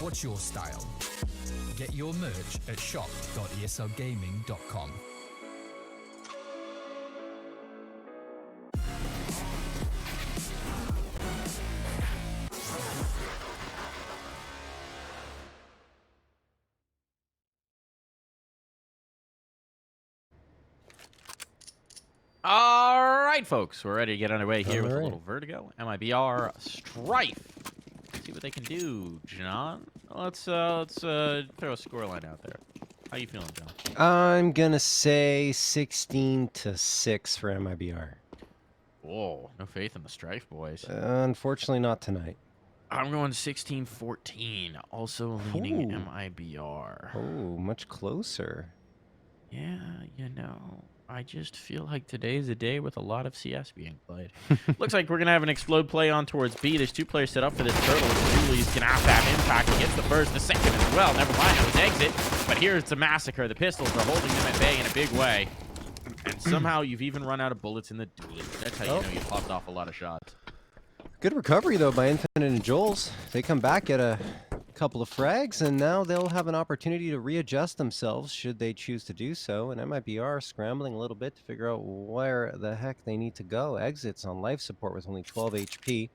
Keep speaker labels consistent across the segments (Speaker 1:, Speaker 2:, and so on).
Speaker 1: What's your style? Get your merch at shop.eslgaming.com.
Speaker 2: All right, folks, we're ready to get underway here with a little Vertigo, MIBR, Strife. Let's see what they can do, John. Let's throw a scoreline out there. How you feeling, John?
Speaker 3: I'm gonna say 16-6 for MIBR.
Speaker 2: Whoa, no faith in the Strife boys.
Speaker 3: Unfortunately, not tonight.
Speaker 2: I'm going 16-14, also leaning MIBR.
Speaker 3: Oh, much closer.
Speaker 2: Yeah, you know, I just feel like today's a day with a lot of CS being played. Looks like we're going to have an explode play on towards B. There's two players set up for this turtle. Julie's going to have to have impact. He gets the first, the second as well. Never mind, it was exit. But here's the massacre. The pistols are holding them at bay in a big way. And somehow you've even run out of bullets in the duel. That's how you know you popped off a lot of shots.
Speaker 3: Good recovery, though, by Infinite and Jules. They come back, get a couple of frags, and now they'll have an opportunity to readjust themselves should they choose to do so. And MIBR scrambling a little bit to figure out where the heck they need to go. Exits on life support with only 12 HP.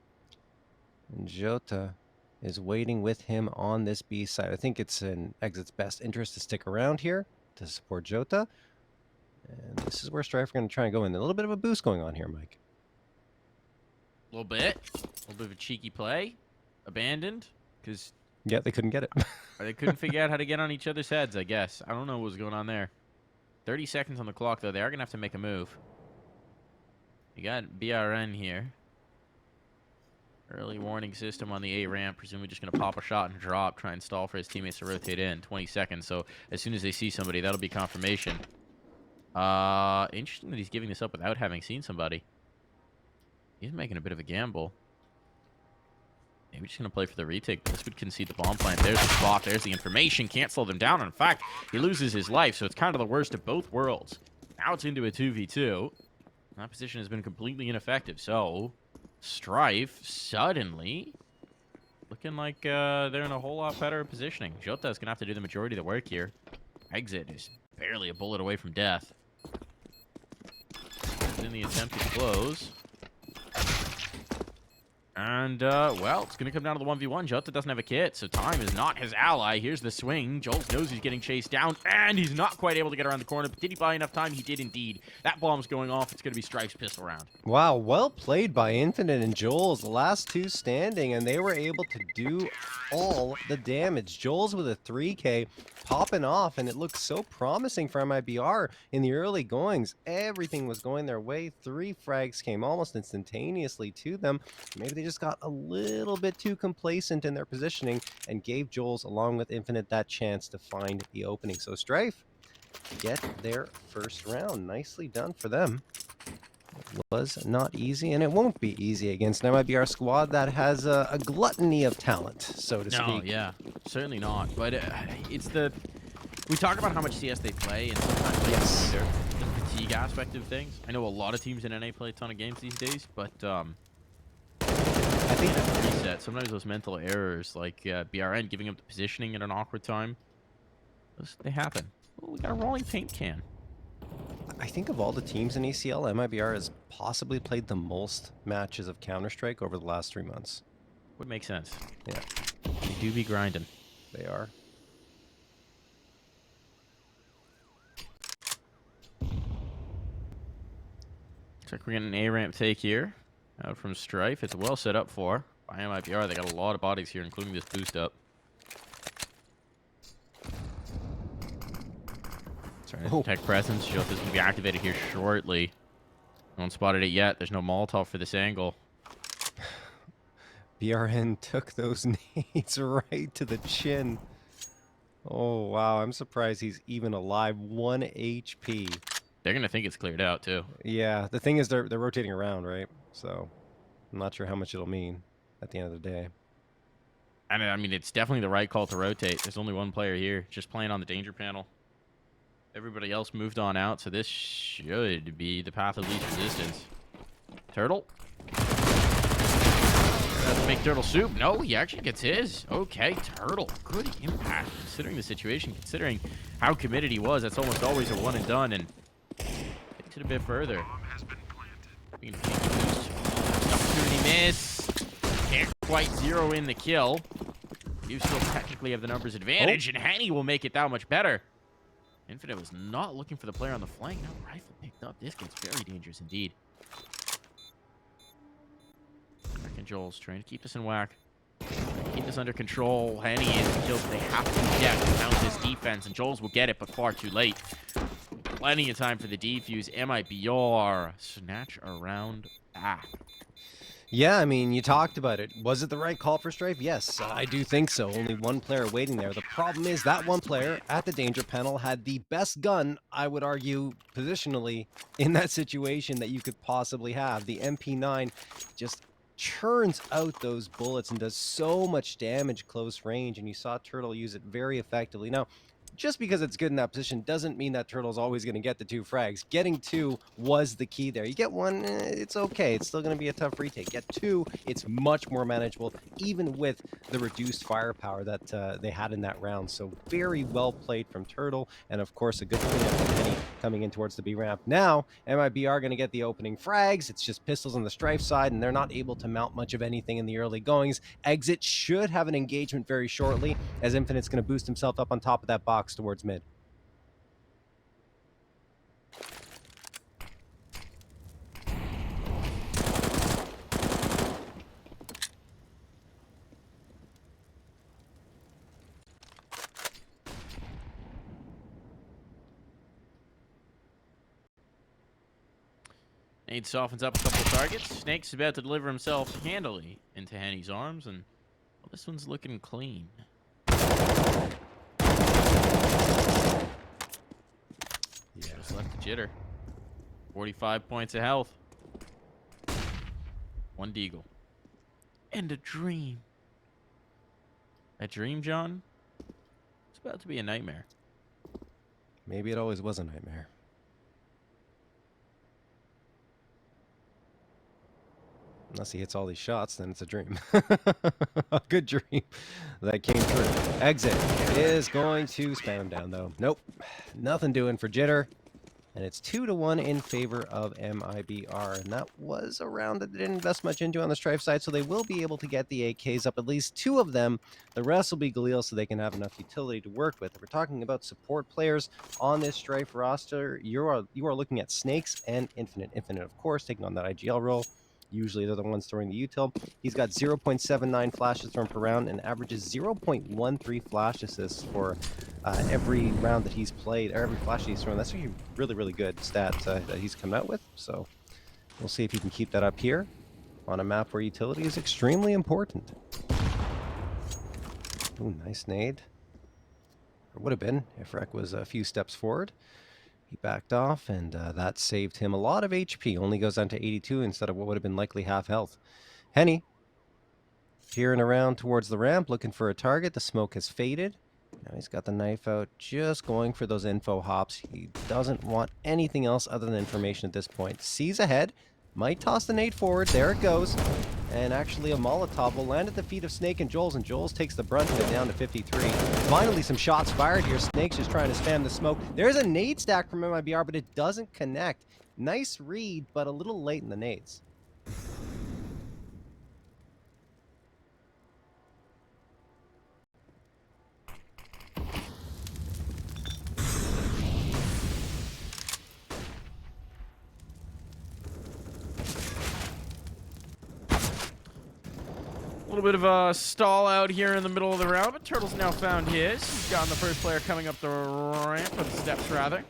Speaker 3: And Jota is waiting with him on this B side. I think it's in Exit's best interest to stick around here to support Jota. And this is where Strife are going to try and go in. A little bit of a boost going on here, Mike.
Speaker 2: A little bit of a cheeky play. Abandoned. Because...
Speaker 3: yeah, they couldn't get it.
Speaker 2: They couldn't figure out how to get on each other's heads, I guess. I don't know what was going on there. 30 seconds on the clock, though. They are going to have to make a move. You got BRN here. Early warning system on the A ramp. Presumably just going to pop a shot and drop. Try and stall for his teammates to rotate in. 20 seconds. So as soon as they see somebody, that'll be confirmation. Interesting that he's giving this up without having seen somebody. He's making a bit of a gamble. Maybe just going to play for the retake. This would concede the bomb plant. There's the spot. There's the information. Can't slow them down. In fact, he loses his life, so it's kind of the worst of both worlds. Now it's into a 2v2. That position has been completely ineffective. So, Strife suddenly looking like they're in a whole lot better positioning. Jota is going to have to do the majority of the work here. Exit is barely a bullet away from death. In the attempt to close. And, well, it's going to come down to the 1v1. Jota doesn't have a kit, so time is not his ally. Here's the swing. Joel knows he's getting chased down, and he's not quite able to get around the corner. But did he buy enough time? He did indeed. That bomb's going off. It's going to be Strife's pistol round.
Speaker 3: Wow, well played by Infinite and Joel's. The last two standing, and they were able to do all the damage. Joel's with a 3K popping off, and it looked so promising for MIBR in the early goings. Everything was going their way. 3 frags came almost instantaneously to them. Maybe they just got a little bit too complacent in their positioning and gave Joel's, along with Infinite, that chance to find the opening. So Strife get their first round. Nicely done for them. It was not easy, and it won't be easy against an MIBR squad that has a gluttony of talent, so to speak.
Speaker 2: No, yeah, certainly not. But it's the... we talk about how much CS they play, and sometimes the fatigue aspect of things. I know a lot of teams in NA play a ton of games these days, but... I think that reset. Sometimes those mental errors, like BRN giving up the positioning at an awkward time, they happen. Oh, we got a rolling paint can.
Speaker 3: I think of all the teams in ECL, MIBR has possibly played the most matches of Counter-Strike over the last 3 months.
Speaker 2: Would make sense.
Speaker 3: Yeah.
Speaker 2: They do be grinding.
Speaker 3: They are.
Speaker 2: Looks like we're getting an A-ramp take here. Out from Strife. It's well set up for by MIBR. They got a lot of bodies here, including this boost up. Trying to detect presence. Jota's going to be activated here shortly. No one spotted it yet. There's no Molotov for this angle.
Speaker 3: BRN took those nades right to the chin. Oh, wow. I'm surprised he's even alive. 1 HP.
Speaker 2: They're going to think it's cleared out, too.
Speaker 3: Yeah. The thing is, they're rotating around, right? So I'm not sure how much it'll mean at the end of the day.
Speaker 2: And I mean, it's definitely the right call to rotate. There's only one player here, just playing on the danger panel. Everybody else moved on out, so this should be the path of least resistance. Turtle. That's make Turtle soup. No, he actually gets his. Okay, Turtle. Good impact, considering the situation, considering how committed he was. That's almost always a one and done, and takes it a bit further. Opportunity miss. Can't quite zero in the kill. You still technically have the numbers advantage, and Henny will make it that much better. Infinite was not looking for the player on the flank. Now Rifle picked up. This gets very dangerous indeed. Back in Joel's trying to keep this in whack. Keep this under control. Henny is the kills they have to get to mount this defense, and Joel's will get it, but far too late. Plenty of time for the defuse. MIBR snatch around back.
Speaker 3: Yeah, I mean, you talked about it. Was it the right call for Strife? Yes, I do think so. Only one player waiting there. The problem is that one player at the danger panel had the best gun, I would argue, positionally, in that situation that you could possibly have. The MP9 just churns out those bullets and does so much damage close range, and you saw Turtle use it very effectively. Now, just because it's good in that position doesn't mean that Turtle's always going to get the 2 frags. Getting 2 was the key there. You get 1, it's okay. It's still going to be a tough retake. Get 2, it's much more manageable, even with the reduced firepower that they had in that round. So very well played from Turtle, and of course a good cleanup from Henny coming in towards the B ramp. Now, MIBR going to get the opening frags. It's just pistols on the Strife side, and they're not able to mount much of anything in the early goings. Exit should have an engagement very shortly, as Infinite's going to boost himself up on top of that box towards mid.
Speaker 2: Nade softens up a couple of targets. Snakes is about to deliver himself handily into Henny's arms, and well, this one's looking clean.
Speaker 3: Yeah.
Speaker 2: Just left the jitter. 45 points of health. 1 deagle. And a dream. A dream, John? It's about to be a nightmare.
Speaker 3: Maybe it always was a nightmare. Unless he hits all these shots, then it's a dream. A good dream that came true. Exit is going to spam him down, though. Nope. Nothing doing for Jitter. And it's 2-1 in favor of MIBR. And that was a round that they didn't invest much into on the Strife side, so they will be able to get the AKs up, at least 2 of them. The rest will be Galil, so they can have enough utility to work with. If we're talking about support players on this Strife roster, you are looking at Snakes and Infinite. Infinite, of course, taking on that IGL role. Usually they're the ones throwing the util. He's got 0.79 flashes thrown per round and averages 0.13 flash assists for every round that he's played, or every flash he's thrown. That's actually really, really good stat that he's come out with. So we'll see if he can keep that up here on a map where utility is extremely important. Ooh, nice nade. Or would have been if Rek was a few steps forward. He backed off, and that saved him a lot of HP. Only goes down to 82 instead of what would have been likely half health. Henny, peering around towards the ramp, looking for a target. The smoke has faded. Now he's got the knife out, just going for those info hops. He doesn't want anything else other than information at this point. Sees ahead, might toss the nade forward. There it goes. And actually a Molotov will land at the feet of Snake and Joel's takes the brunt of it down to 53. Finally some shots fired here. Snake's just trying to spam the smoke. There's a nade stack from MIBR, but it doesn't connect. Nice read, but a little late in the nades.
Speaker 2: A little bit of a stall out here in the middle of the round, but Turtle's now found his. He's gotten the first player coming up the ramp, or the steps rather.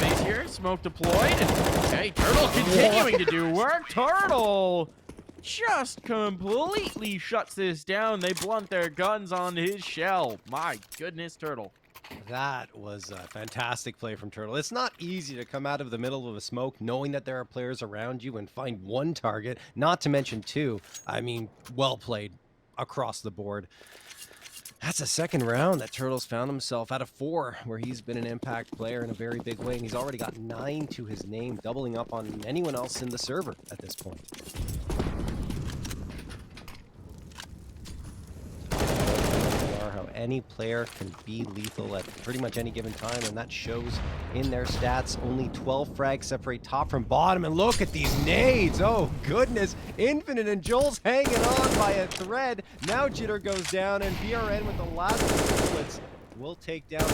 Speaker 2: Base here, smoke deployed, and hey, Turtle continuing to do work. Turtle just completely shuts this down. They blunt their guns on his shell. My goodness, Turtle.
Speaker 3: That was a fantastic play from Turtle. It's not easy to come out of the middle of a smoke knowing that there are players around you and find 1 target, not to mention 2. I mean, well played across the board. That's a second round that Turtle's found himself out of 4, where he's been an impact player in a very big way, and he's already got 9 to his name, doubling up on anyone else in the server at this point. any player can be lethal at pretty much any given time, and that shows in their stats. Only 12 frags separate top from bottom, and look at these nades. Oh, goodness. Infinite and Joel's hanging on by a thread. Now Jitter goes down, and BRN with the last two bullets will take down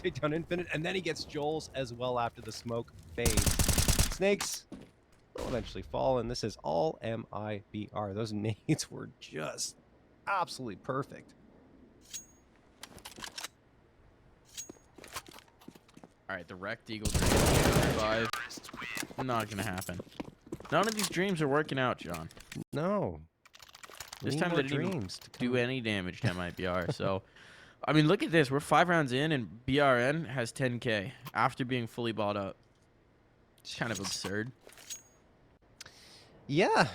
Speaker 3: take down Infinite, and then he gets Joel's as well after the smoke fades. Snakes will eventually fall, and this is all MIBR. Those nades were just absolutely perfect.
Speaker 2: All right, the wrecked Eagle dream 5. Not gonna happen. None of these dreams are working out, John.
Speaker 3: No.
Speaker 2: This time they didn't even do any damage to MIBR. So, I mean, look at this. We're 5 rounds in, and BRN has 10K after being fully bought up. It's kind of absurd.
Speaker 3: Yeah.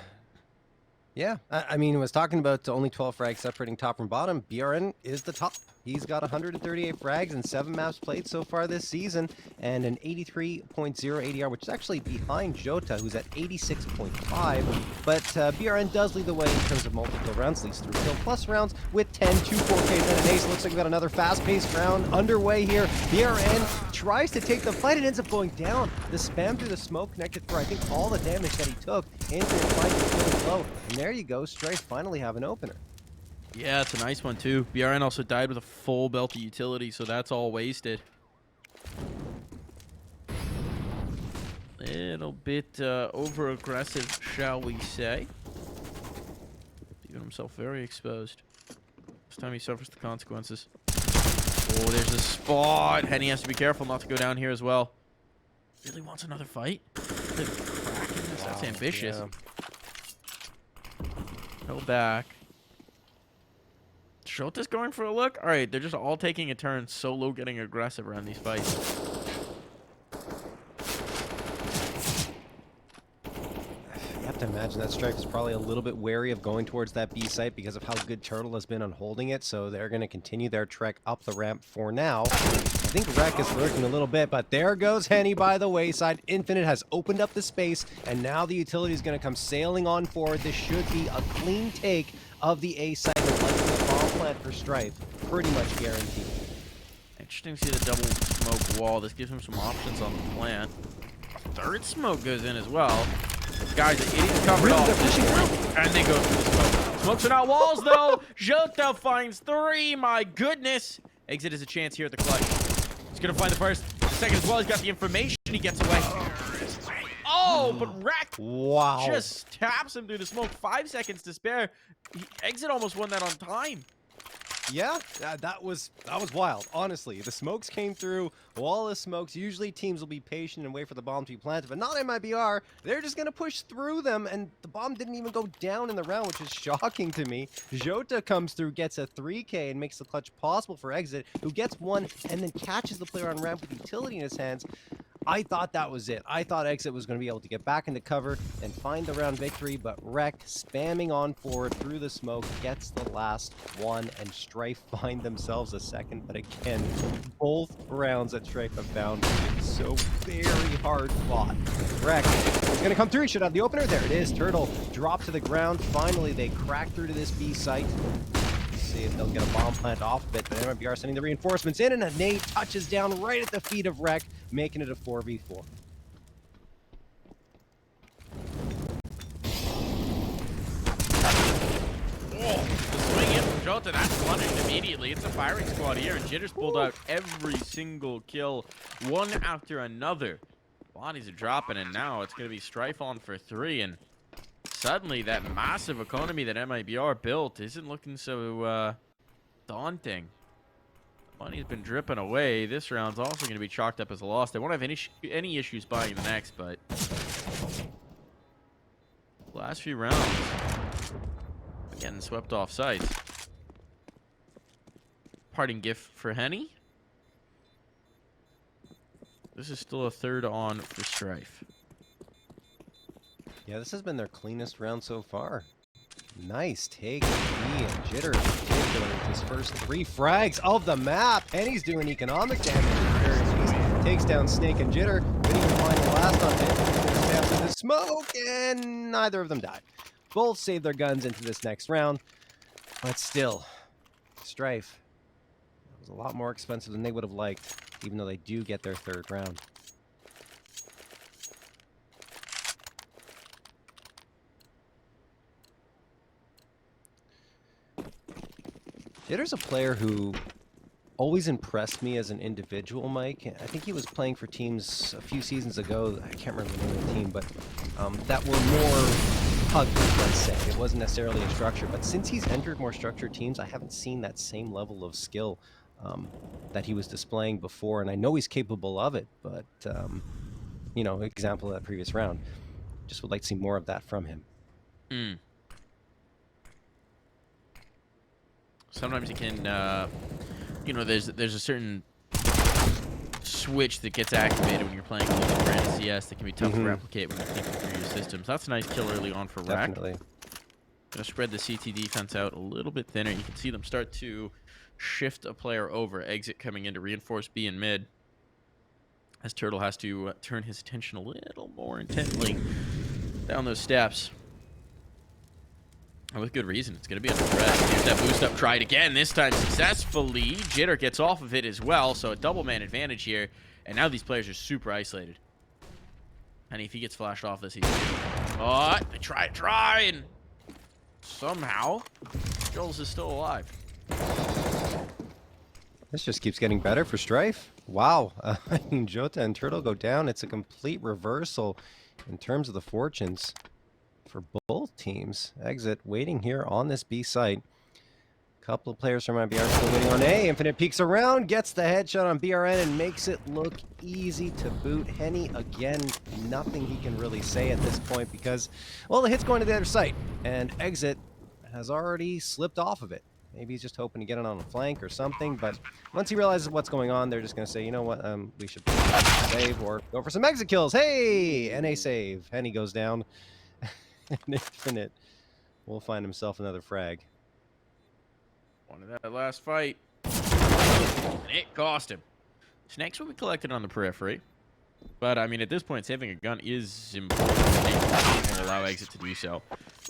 Speaker 3: Yeah. I mean, I was talking about only 12 frags separating top from bottom. BRN is the top. He's got 138 frags and 7 maps played so far this season, and an 83.0 ADR, which is actually behind JOTA, who's at 86.5. But BRN does lead the way in terms of multi-kill rounds, leads through kill plus rounds with 10, 2 4Ks and an ace. Looks like we've got another fast-paced round underway here. BRN tries to take the fight and ends up going down. The spam through the smoke connected for, I think, all the damage that he took. Infinite finds the kill low. And there you go. Strife finally have an opener.
Speaker 2: Yeah, it's a nice one, too. BRN also died with a full belt of utility, so that's all wasted. Little bit over-aggressive, shall we say. Leaving himself very exposed. This time he suffers the consequences. Oh, there's a spot. Henny has to be careful not to go down here as well. Really wants another fight? That's ambitious.
Speaker 3: Yeah.
Speaker 2: Go back. JOTA's going for a look? Alright, they're just all taking a turn, solo getting aggressive around these fights.
Speaker 3: You have to imagine that Strife is probably a little bit wary of going towards that B site because of how good Turtle has been on holding it, so they're going to continue their trek up the ramp for now. I think Rek is lurking a little bit, but there goes Henny by the wayside. Infinite has opened up the space, and now the utility is going to come sailing on forward. This should be a clean take of the A site, like the bomb plant for Strife. Pretty much guaranteed.
Speaker 2: Interesting to see the double smoke wall. This gives him some options on the plant. A third smoke goes in as well. Guys, the idiot's covered off. And they go through the smoke. Smokes are not walls, though. JOTA finds 3. My goodness. Exit is a chance here at the clutch. He's going to find the first. The second as well. He's got the information. He gets away. Oh, but Rek just taps him through the smoke. 5 seconds to spare. Exit almost won that on time.
Speaker 3: Yeah, that was wild, honestly. The smokes came through, wall of smokes. Usually teams will be patient and wait for the bomb to be planted, but not MIBR. They're just going to push through them, and the bomb didn't even go down in the round, which is shocking to me. JOTA comes through, gets a 3K, and makes the clutch possible for Exit, who gets one and then catches the player on ramp with utility in his hands. I thought that was it. I thought Exit was going to be able to get back into cover and find the round victory, but Rek, spamming on forward through the smoke, gets the last one, and Strife find themselves a second. But again, both rounds that Strife have found have so very hard fought. Rek is going to come through. He should have the opener. There it is. Turtle dropped to the ground. Finally, they crack through to this B site. See if they'll get a bomb plant off of it, but MIBR sending the reinforcements in, and a nade touches down right at the feet of Rek, making it a 4v4.
Speaker 2: Oh, the swing in from JOTA, that's punished immediately. It's a firing squad here, and Jitter's pulled out every single kill, one after another. Bodies are dropping, and now it's going to be Strife on for 3, and suddenly that massive economy that MIBR built isn't looking so daunting. Money's been dripping away. This round's also going to be chalked up as a loss. They won't have any issues buying the next, but last few rounds getting swept off sites. Parting gift for Henny. This is still a 3rd on for Strife.
Speaker 3: Yeah, this has been their cleanest round so far. Nice take of me and Jitter in particular with his first 3 frags of the map. Henny's doing economic damage. Takes down Snake and Jitter. Didn't even find the last on him. Stabs into smoke, and neither of them died. Both save their guns into this next round. But still, Strife was a lot more expensive than they would have liked, even though they do get their 3rd round. Jitter's a player who always impressed me as an individual, Mike. I think he was playing for teams a few seasons ago, I can't remember the name of the team, but that were more hugged, let's say. It wasn't necessarily a structure, but since he's entered more structured teams, I haven't seen that same level of skill that he was displaying before, and I know he's capable of it, but, you know, example of that previous round, just would like to see more of that from him.
Speaker 2: Sometimes you can, you know, there's a certain switch that gets activated when you're playing a brand of CS that can be tough to replicate when you're thinking through your system. So that's a nice kill early on for Rack.
Speaker 3: Definitely.
Speaker 2: Gonna spread the CT defense out a little bit thinner. You can see them start to shift a player over. Exit coming in to reinforce B in mid. As Turtle has to turn his attention a little more intently down those steps. And with good reason. It's going to be under threat. Here's that boost up tried again, this time successfully. Jitter gets off of it as well, so a double man advantage here. And now these players are super isolated. And if he gets flashed off this, he's... Oh, they try, and somehow Jules is still alive.
Speaker 3: This just keeps getting better for Strife. Wow. I mean, Jota and Turtle go down. It's a complete reversal in terms of the fortunes for both teams. Exit waiting here on this B site. Couple of players from MIBR still waiting on A. Infinite peeks around, gets the headshot on BRN and makes it look easy to boot. Henny, again, nothing he can really say at this point because, well, the hit's going to the other site. And Exit has already slipped off of it. Maybe he's just hoping to get it on a flank or something, but once he realizes what's going on, they're just going to say, you know what, we should save or go for some exit kills. Hey! NA save. Henny goes down. And Infinite will find himself another frag.
Speaker 2: Wanted that last fight. And it cost him. Snakes will be collected on the periphery. But, I mean, at this point, saving a gun is important. Snakes will allow Exit to do so.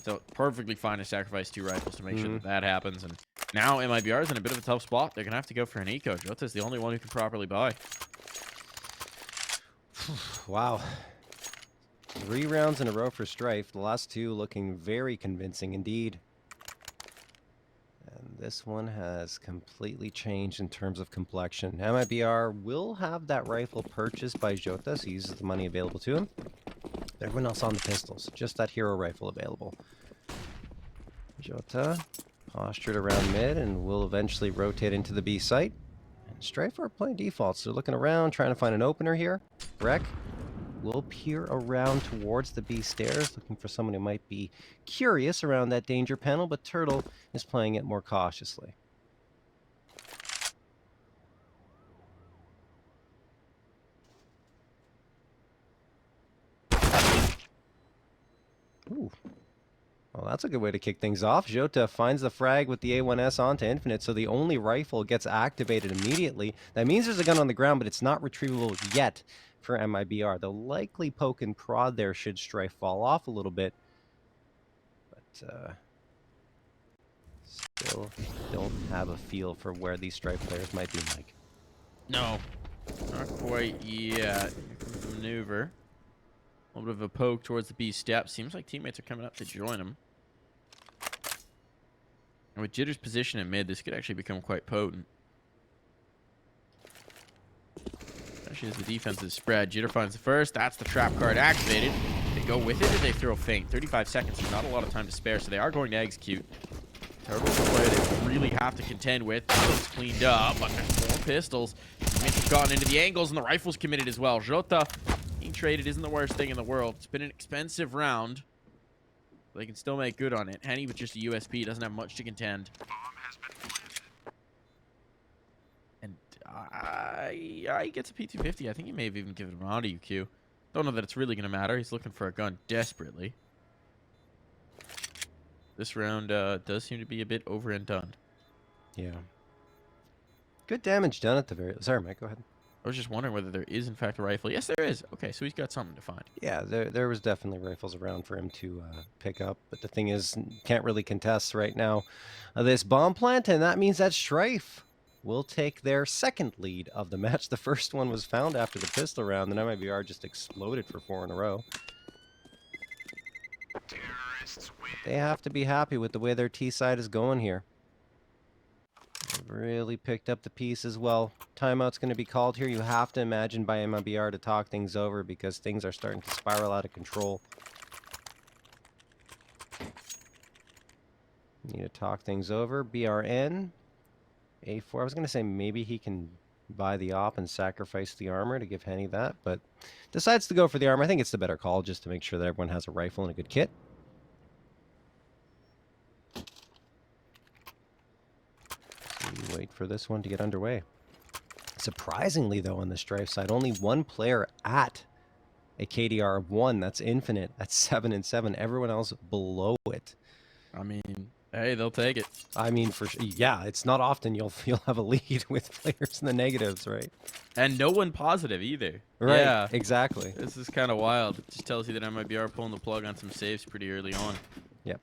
Speaker 2: So, perfectly fine to sacrifice 2 rifles to make sure that that happens. And now MIBR is in a bit of a tough spot. They're going to have to go for an eco. Jota's the only one who can properly buy.
Speaker 3: Wow. 3 rounds in a row for Strife. The last 2 looking very convincing indeed. And this one has completely changed in terms of complexion. MIBR will have that rifle purchased by Jota, so he uses the money available to him. Everyone else on the pistols. Just that hero rifle available. Jota postured around mid and will eventually rotate into the B site. And Strife are playing defaults. They're looking around, trying to find an opener here. Rek will peer around towards the B stairs, looking for someone who might be curious around that danger panel, but Turtle is playing it more cautiously. Ooh. Well, that's a good way to kick things off. Jota finds the frag with the A1S onto Infinite, so the only rifle gets activated immediately. That means there's a gun on the ground, but it's not retrievable yet for MIBR. They'll likely poke and prod there should Strife fall off a little bit. But still don't have a feel for where these Strife players might be, Mike.
Speaker 2: No, not quite yet. Here comes the maneuver. A little bit of a poke towards the B step. Seems like teammates are coming up to join him. And with Jitter's position in mid, this could actually become quite potent. Especially as the defense is spread. Jitter finds the first. That's the trap card activated. They go with it or they throw a feint. 35 seconds, so not a lot of time to spare, so they are going to execute. Turtle's a player they really have to contend with. It's cleaned up, but there's more pistols. Teammates have gotten into the angles, and the rifle's committed as well. Jota being traded isn't the worst thing in the world. It's been an expensive round. They can still make good on it. Henny with just a USP doesn't have much to contend. And he gets a P250. I think he may have even given him an auto UQ. Don't know that it's really going to matter. He's looking for a gun desperately. This round does seem to be a bit over and done.
Speaker 3: Yeah. Good damage done at the very... Sorry, Mike, go ahead.
Speaker 2: I was just wondering whether there is, in fact, a rifle. Yes, there is. Okay, so he's got something to find.
Speaker 3: Yeah, there was definitely rifles around for him to pick up. But the thing is, can't really contest right now this bomb plant, and that means that Strife will take their second lead of the match. The first one was found after the pistol round, then MIBR just exploded for 4 in a row. They have to be happy with the way their T side is going here. They've really picked up the piece as well. Timeout's going to be called here. You have to imagine by MIBR to talk things over because things are starting to spiral out of control. Need to talk things over. BRN. A4. I was going to say maybe he can buy the op and sacrifice the armor to give Henny that, but decides to go for the armor. I think it's the better call just to make sure that everyone has a rifle and a good kit. So you wait for this one to get underway. Surprisingly, though, on the Strife side, only one player at a KDR of 1. That's infinite. That's 7 and 7. Everyone else below it.
Speaker 2: I mean, hey, they'll take it.
Speaker 3: I mean, for yeah, it's not often you'll have a lead with players in the negatives, right?
Speaker 2: And no one positive either.
Speaker 3: Right.
Speaker 2: Yeah,
Speaker 3: Exactly.
Speaker 2: this is kind of wild. It just tells you that MIBR pulling the plug on some saves pretty early on.
Speaker 3: Yep.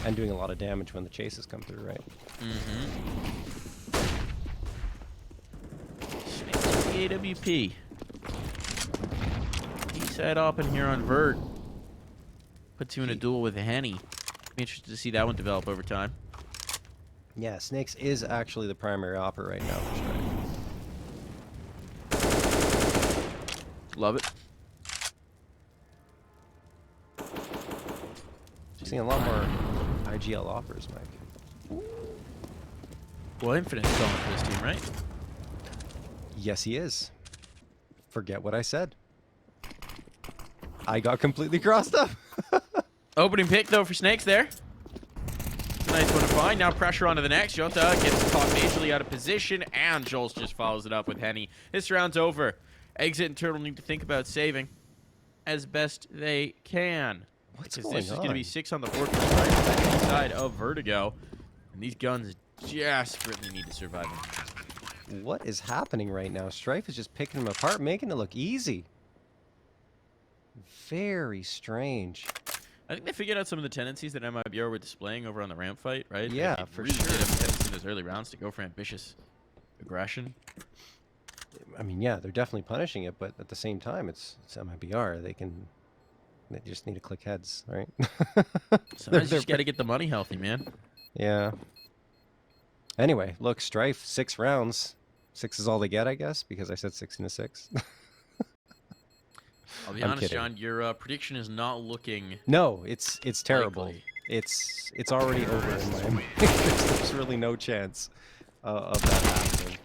Speaker 3: And doing a lot of damage when the chases come through, right?
Speaker 2: Mm-hmm. Snakes the AWP. East side up in here on Vert. Puts you in a duel with Henny. Be interested to see that one develop over time.
Speaker 3: Yeah, Snakes is actually the primary opper right now for Strife.
Speaker 2: Love it.
Speaker 3: Seeing a lot more IGL offers, Mike.
Speaker 2: Well, Infinite's going for this team, right?
Speaker 3: Yes, he is. Forget what I said. I got completely crossed up.
Speaker 2: Opening pick, though, for Snakes there. Nice one to find. Now pressure onto the next. Jota gets caught majorly out of position, and Jols just follows it up with Henny. This round's over. Exit and Turtle need to think about saving as best they can.
Speaker 3: What's
Speaker 2: Because
Speaker 3: going
Speaker 2: this is going to
Speaker 3: on?
Speaker 2: be 6 on the board for the right side of Vertigo. And these guns desperately need to survive.
Speaker 3: What is happening right now? Strife is just picking them apart, making it look easy. Very strange.
Speaker 2: I think they figured out some of the tendencies that MIBR were displaying over on the ramp fight, right?
Speaker 3: Yeah,
Speaker 2: They
Speaker 3: for
Speaker 2: really
Speaker 3: sure.
Speaker 2: did have a tendency in those early rounds to go for ambitious aggression.
Speaker 3: I mean, yeah, they're definitely punishing it, but at the same time, it's MIBR. They just need to click heads, right?
Speaker 2: Sometimes you just got to get the money healthy, man.
Speaker 3: Yeah. Anyway, look, Strife, 6 rounds. 6 is all they get, I guess, because I said 6 and a 6.
Speaker 2: I'll be
Speaker 3: I'm
Speaker 2: honest,
Speaker 3: kidding.
Speaker 2: John, your prediction is not looking
Speaker 3: No, it's terrible.
Speaker 2: likely.
Speaker 3: It's already over in my mind. There's really no chance of that happening.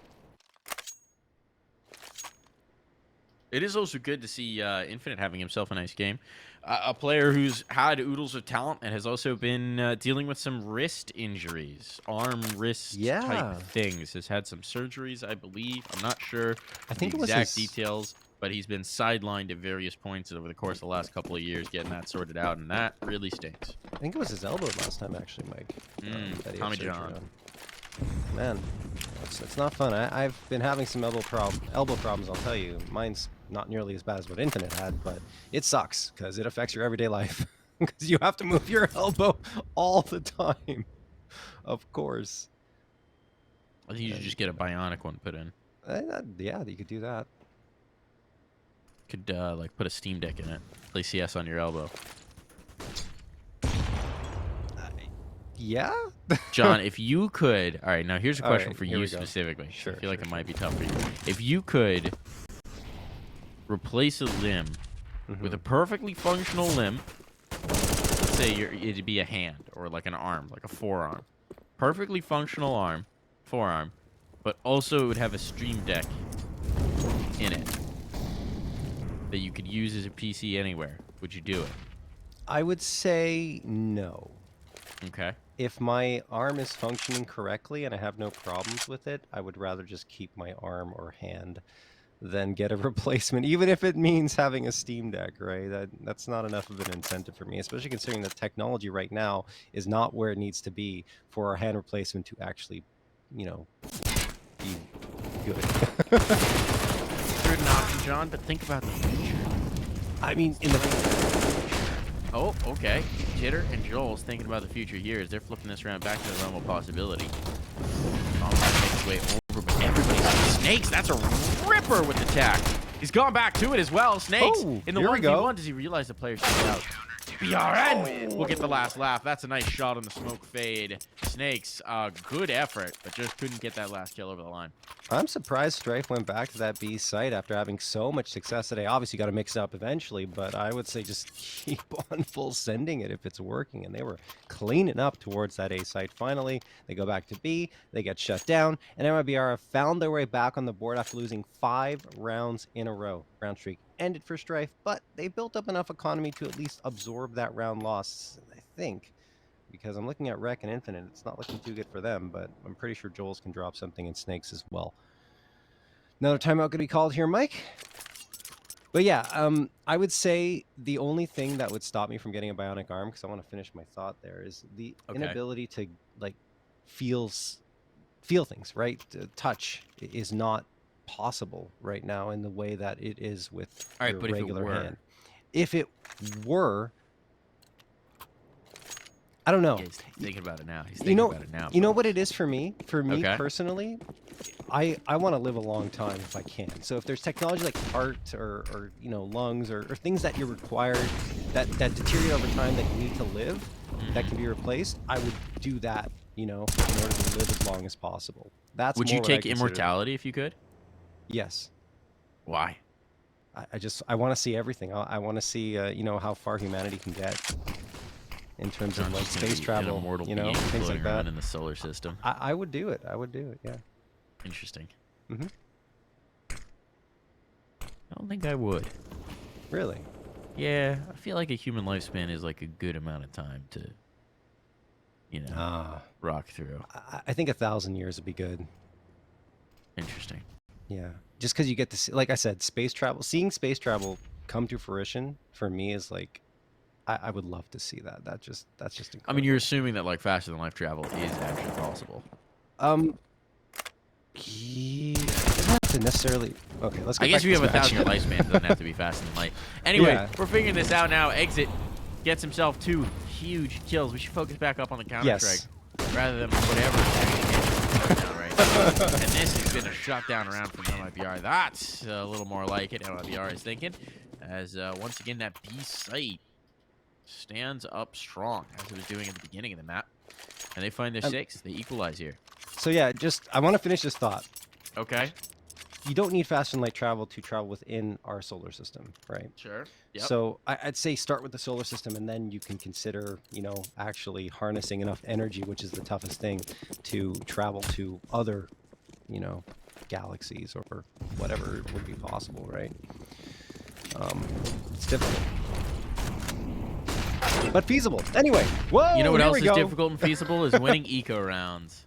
Speaker 2: It is also good to see Infinite having himself a nice game. A player who's had oodles of talent and has also been dealing with some wrist injuries, arm, wrist
Speaker 3: Yeah.
Speaker 2: type things. Has had some surgeries, I believe. I'm not sure
Speaker 3: I think
Speaker 2: the
Speaker 3: it was
Speaker 2: exact
Speaker 3: his-
Speaker 2: details, but he's been sidelined at various points over the course of the last couple of years, getting that sorted out, and that really stinks.
Speaker 3: I think it was his elbow last time, actually, Mike. that he had
Speaker 2: Tommy
Speaker 3: surgery
Speaker 2: John.
Speaker 3: on. Man, it's not fun. I've been having some elbow problems, I'll tell you. Mine's not nearly as bad as what Infinite had, but it sucks because it affects your everyday life. Because you have to move your elbow all the time. Of course.
Speaker 2: I think you should just get a bionic one put in.
Speaker 3: Yeah, you could do that.
Speaker 2: Could like put a Steam Deck in it. Play CS on your elbow.
Speaker 3: Yeah?
Speaker 2: John, if you could... All right, now here's a
Speaker 3: All
Speaker 2: question
Speaker 3: right,
Speaker 2: for
Speaker 3: here
Speaker 2: you
Speaker 3: we go.
Speaker 2: specifically.
Speaker 3: Sure,
Speaker 2: I feel like
Speaker 3: sure,
Speaker 2: it might be tough for you. If you could replace a limb with a perfectly functional limb, let's say it'd be a hand or like an arm, like a forearm. Perfectly functional forearm, but also it would have a Stream Deck in it that you could use as a PC anywhere. Would you do it?
Speaker 3: I would say no.
Speaker 2: Okay.
Speaker 3: If my arm is functioning correctly and I have no problems with it, I would rather just keep my arm or hand than get a replacement, even if it means having a Steam Deck, right? That's not enough of an incentive for me, especially considering the technology right now is not where it needs to be for a hand replacement to actually, you know, be good.
Speaker 2: Third an option, John, but think about the future.
Speaker 3: I mean, in the
Speaker 2: Oh, okay. Jitter and Joel's thinking about the future here as they're flipping this round back to the realm of possibility. Bomb trying to make his way over, but everybody's on Snakes. That's a ripper with the tack. He's gone back to it as well. Snakes in the 1v1. Does he realize the player's out? BRN will get the last laugh. That's a nice shot on the smoke fade. Snakes, good effort, but just couldn't get that last kill over the line.
Speaker 3: I'm surprised Strife went back to that B site after having so much success today. Obviously, got to mix it up eventually, but I would say just keep on full sending it if it's working. And they were cleaning up towards that A site. Finally, they go back to B. They get shut down, and MIBR have found their way back on the board after losing 5 rounds in a row. Round streak ended for Strife, but they built up enough economy to at least absorb that round loss, I think. Because I'm looking at Rec and Infinite, it's not looking too good for them, but I'm pretty sure Joel's can drop something in Snakes as well. Another timeout going to be called here, Mike. But yeah, I would say the only thing that would stop me from getting a bionic arm, because I want to finish my thought there, is the inability to like feel things, right? Touch is not possible right now in the way that it is with your regular hand. If it were, I don't know.
Speaker 2: Yeah, he's thinking about it now. He's thinking about it now.
Speaker 3: You know what it is for me? For me personally, I want to live a long time if I can. So if there's technology like heart or you know, lungs or things that you're required that deteriorate over time that you need to live, that can be replaced, I would do that, you know, in order to live as long as possible. That's
Speaker 2: would you take immortality if you could?
Speaker 3: Yes.
Speaker 2: Why?
Speaker 3: I want to see everything. I want to see you know, how far humanity can get in terms of like space travel, you know, things like that
Speaker 2: in the solar system.
Speaker 3: I would do it. I would do it. Yeah.
Speaker 2: Interesting.
Speaker 3: Mm-hmm.
Speaker 2: I don't think I would.
Speaker 3: Really?
Speaker 2: Yeah, I feel like a human lifespan is like a good amount of time to, you know, rock through.
Speaker 3: I think 1,000 years would be good.
Speaker 2: Interesting.
Speaker 3: Yeah, just because you get to see, like I said, space travel. Seeing space travel come to fruition for me is like, I would love to see that. That's just incredible.
Speaker 2: I mean, you're assuming that like faster than light travel is actually possible.
Speaker 3: Yeah, it doesn't have to necessarily. Okay, let's go.
Speaker 2: I guess if you have 1,000 year lifespan, it doesn't have to be faster than light. Anyway, we're figuring this out now. Exit gets himself 2 huge kills. We should focus back up on the counter-strike rather than whatever right now, right? And this has been a shutdown round from MIBR. That's a little more like it. MIBR is thinking, as once again that B site stands up strong as it was doing at the beginning of the map, and they find their 6. They equalize here.
Speaker 3: So yeah, I want to finish this thought.
Speaker 2: Okay.
Speaker 3: You don't need fast and light travel to travel within our solar system, right?
Speaker 2: Sure. Yep.
Speaker 3: So I'd say start with the solar system, and then you can consider, you know, actually harnessing enough energy, which is the toughest thing, to travel to other, you know, galaxies or whatever would be possible, right? It's difficult, but feasible. Anyway, whoa!
Speaker 2: You know what else is difficult and feasible is winning eco rounds.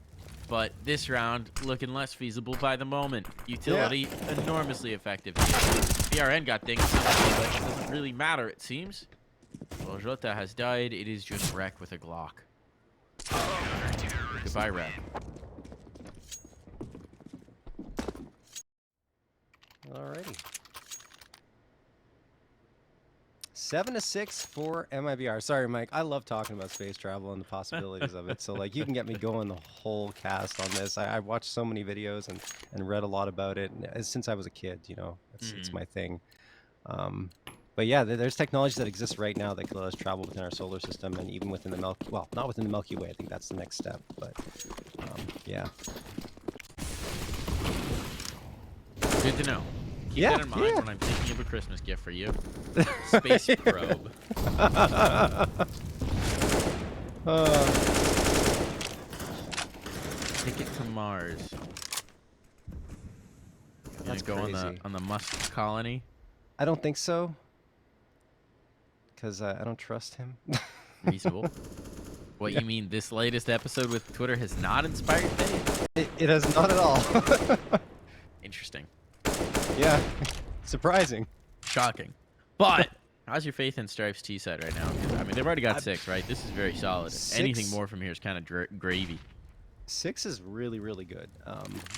Speaker 2: But this round looking less feasible by the moment. Utility enormously effective here. BRN got things, but it doesn't really matter, it seems. Well, Jota has died. It is just Rec with a Glock. Goodbye, Rec.
Speaker 3: Alrighty. 7-6 for MIBR. Sorry, Mike. I love talking about space travel and the possibilities of it. So, like, you can get me going the whole cast on this. I've watched so many videos and read a lot about it since I was a kid. You know, it's my thing. But yeah, there's technologies that exist right now that can let us travel within our solar system and even within the not within the Milky Way. I think that's the next step. But yeah.
Speaker 2: Good to know. Keep that in mind when I'm thinking of a Christmas gift for you. Space probe. Ticket to Mars.
Speaker 3: That's
Speaker 2: go
Speaker 3: crazy.
Speaker 2: on the Musk colony?
Speaker 3: I don't think so. Because I don't trust him.
Speaker 2: Reasonable. What, you mean this latest episode with Twitter has not inspired faith?
Speaker 3: It has not at all.
Speaker 2: Interesting.
Speaker 3: Yeah. Surprising.
Speaker 2: Shocking. But how's your faith in Strife's T side right now? I mean, they've already got 6, right? This is very solid. Anything more from here is kind of gravy. 6 is really, really good.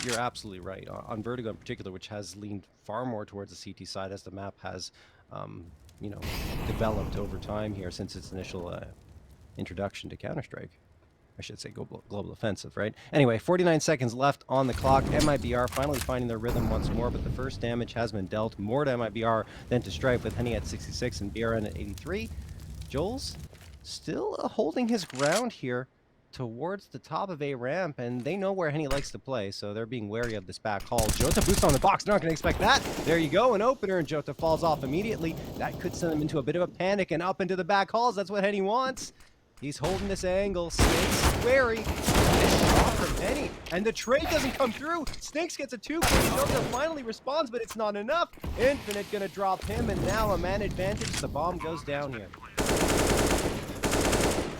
Speaker 2: You're absolutely right. On Vertigo in particular, which has leaned far more towards the CT side as the map has, you know, developed over time here since its initial
Speaker 3: introduction to Counter-Strike. I should say global offensive, right? Anyway, 49 seconds left on the clock. MIBR finally finding their rhythm once more, but the first damage has been dealt more to MIBR than to Strife, with Henny at 66 and BRN at 83. Joel's still holding his ground here towards the top of A ramp, and they know where Henny likes to play, so they're being wary of this back haul. JOTA boost on the box. They're not going to expect that. There you go, an opener, and JOTA falls off immediately. That could send them into a bit of a panic and up into the back hauls. That's what Henny wants. He's holding this angle. Snakes wary. This shot from Henny, and the trade doesn't come through. Snakes gets a 2-kill. JOTA finally responds, but it's not enough. Infinite gonna drop him, and now a man advantage. The bomb goes down here.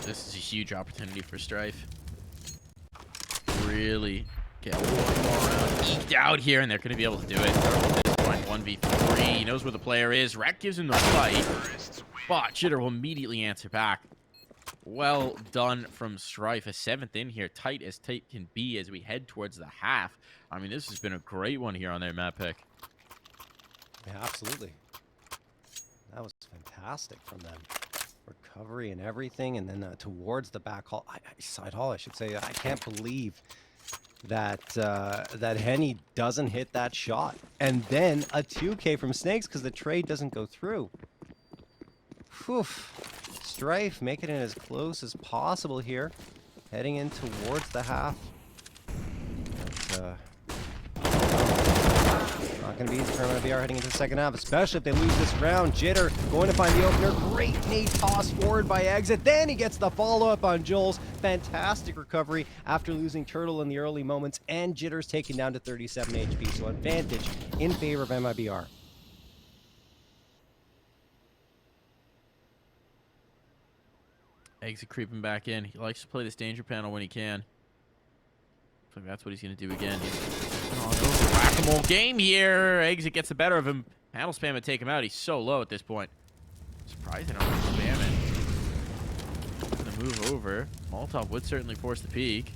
Speaker 2: This is a huge opportunity for Strife. Really get one more round eked out here, and they're going to be able to do it. At this point, 1v3. He knows where the player is. Rek gives him the fight, but Jitter will immediately answer back. Well done from Strife. A 7th in here, tight as tight can be as we head towards the half. I mean, this has been a great one here on their map pick.
Speaker 3: Yeah, absolutely. That was fantastic from them. Recovery and everything, and then towards the back haul, side haul, I should say. I can't believe that that Henny doesn't hit that shot, and then a 2K from Snakes because the trade doesn't go through. Whew. Strife making it as close as possible here, heading in towards the half. But, not going to be easy for MIBR heading into the second half, especially if they lose this round. Jitter going to find the opener. Great nade toss forward by Exit. Then he gets the follow-up on Joel's. Fantastic recovery after losing Turtle in the early moments. And Jitter's taken down to 37 HP. So advantage in favor of MIBR.
Speaker 2: Exit creeping back in. He likes to play this danger panel when he can. I think that's what he's going to do again. Whack-a-mole game here. Exit gets the better of him. Panel spam would take him out. He's so low at this point. Surprised they don't spam it. Gonna move over. Molotov would certainly force the peak.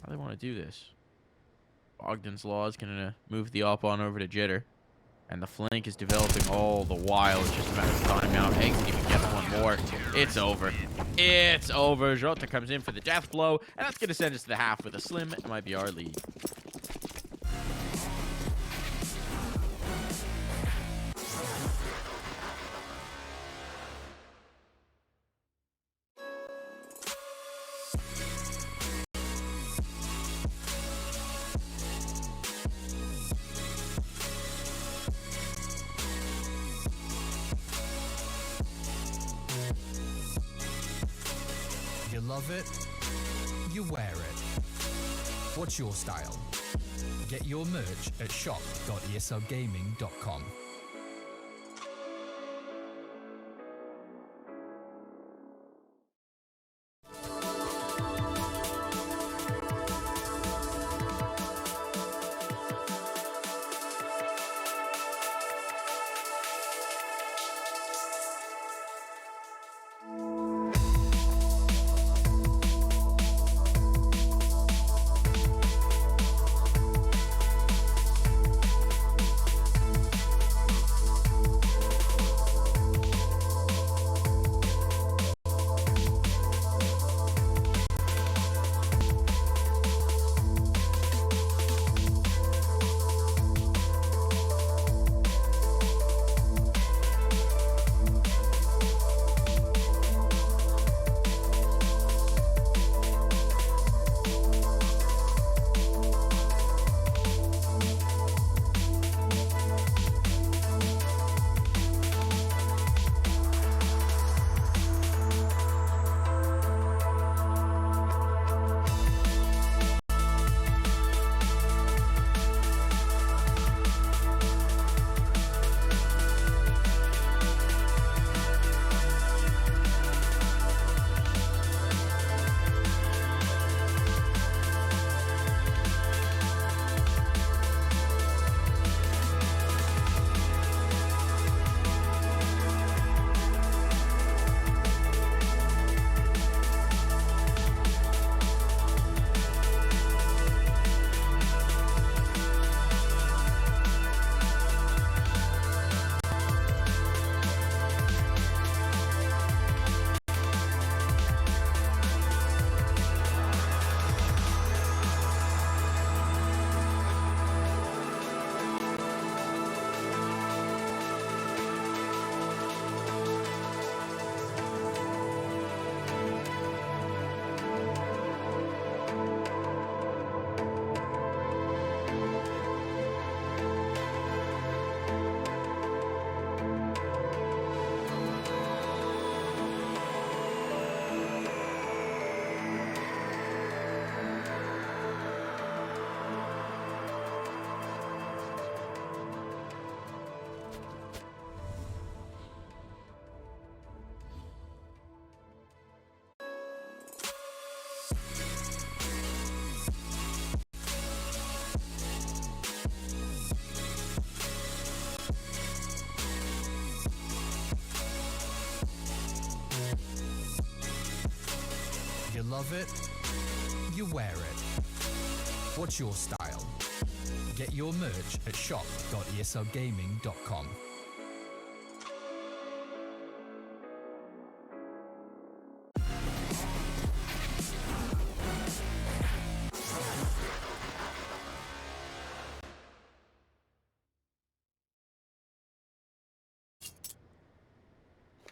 Speaker 2: How do they want to do this? Bogdan's Law is going to move the op on over to Jitter. And the flank is developing all the while. It's just a matter of time now. Exit even gets one more. It's over. It's over. JOTA comes in for the death blow. And that's going to send us to the half with a slim MIBR lead.
Speaker 1: You love it, you wear it. What's your style? Get your merch at shop.eslgaming.com. love it, you wear it. What's your style? Get your merch at shop.eslgaming.com.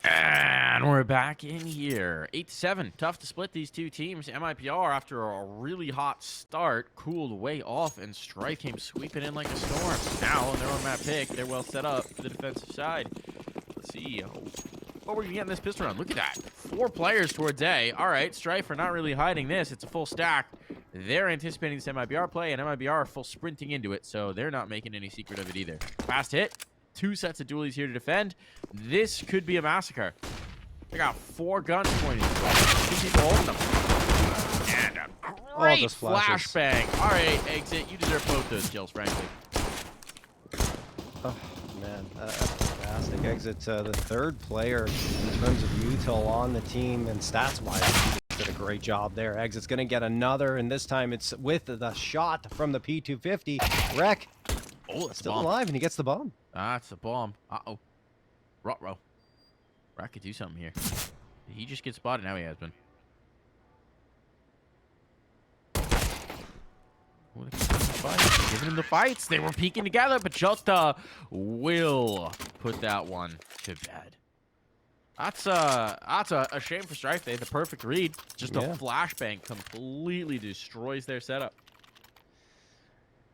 Speaker 2: And we're back in here. 8-7. Tough to split these two teams. MIBR, after a really hot start, cooled way off, and Strife came sweeping in like a storm. Now, they're on that pick. They're well set up for the defensive side. Let's see. What we're going to get in this pistol round. Look at that. 4 players towards A. All right, Strife are not really hiding this. It's a full stack. They're anticipating this MIBR play, and MIBR are full sprinting into it, so they're not making any secret of it either. Fast hit. 2 sets of dualies here to defend. This could be a massacre. They got 4 guns pointing this way. 2 people holding them. And a great flashbang. All right, Exit. You deserve both those kills, frankly.
Speaker 3: Oh, man. Fantastic. Exit, the 3rd player in terms of util on the team, and stats-wise, did a great job there. Exit's going to get another, and this time it's with the shot from the P250. Wreck.
Speaker 2: Oh, it's
Speaker 3: still alive, and he gets the bomb.
Speaker 2: Ah, it's a bomb. Uh-oh. Ruh-roh. Rat could do something here. Did he just get spotted? Now he has been. Giving him the fights. They were peeking together, but Jota will put that one to bed. That's a shame for Strife. They had the perfect read. Just a flashbang completely destroys their setup.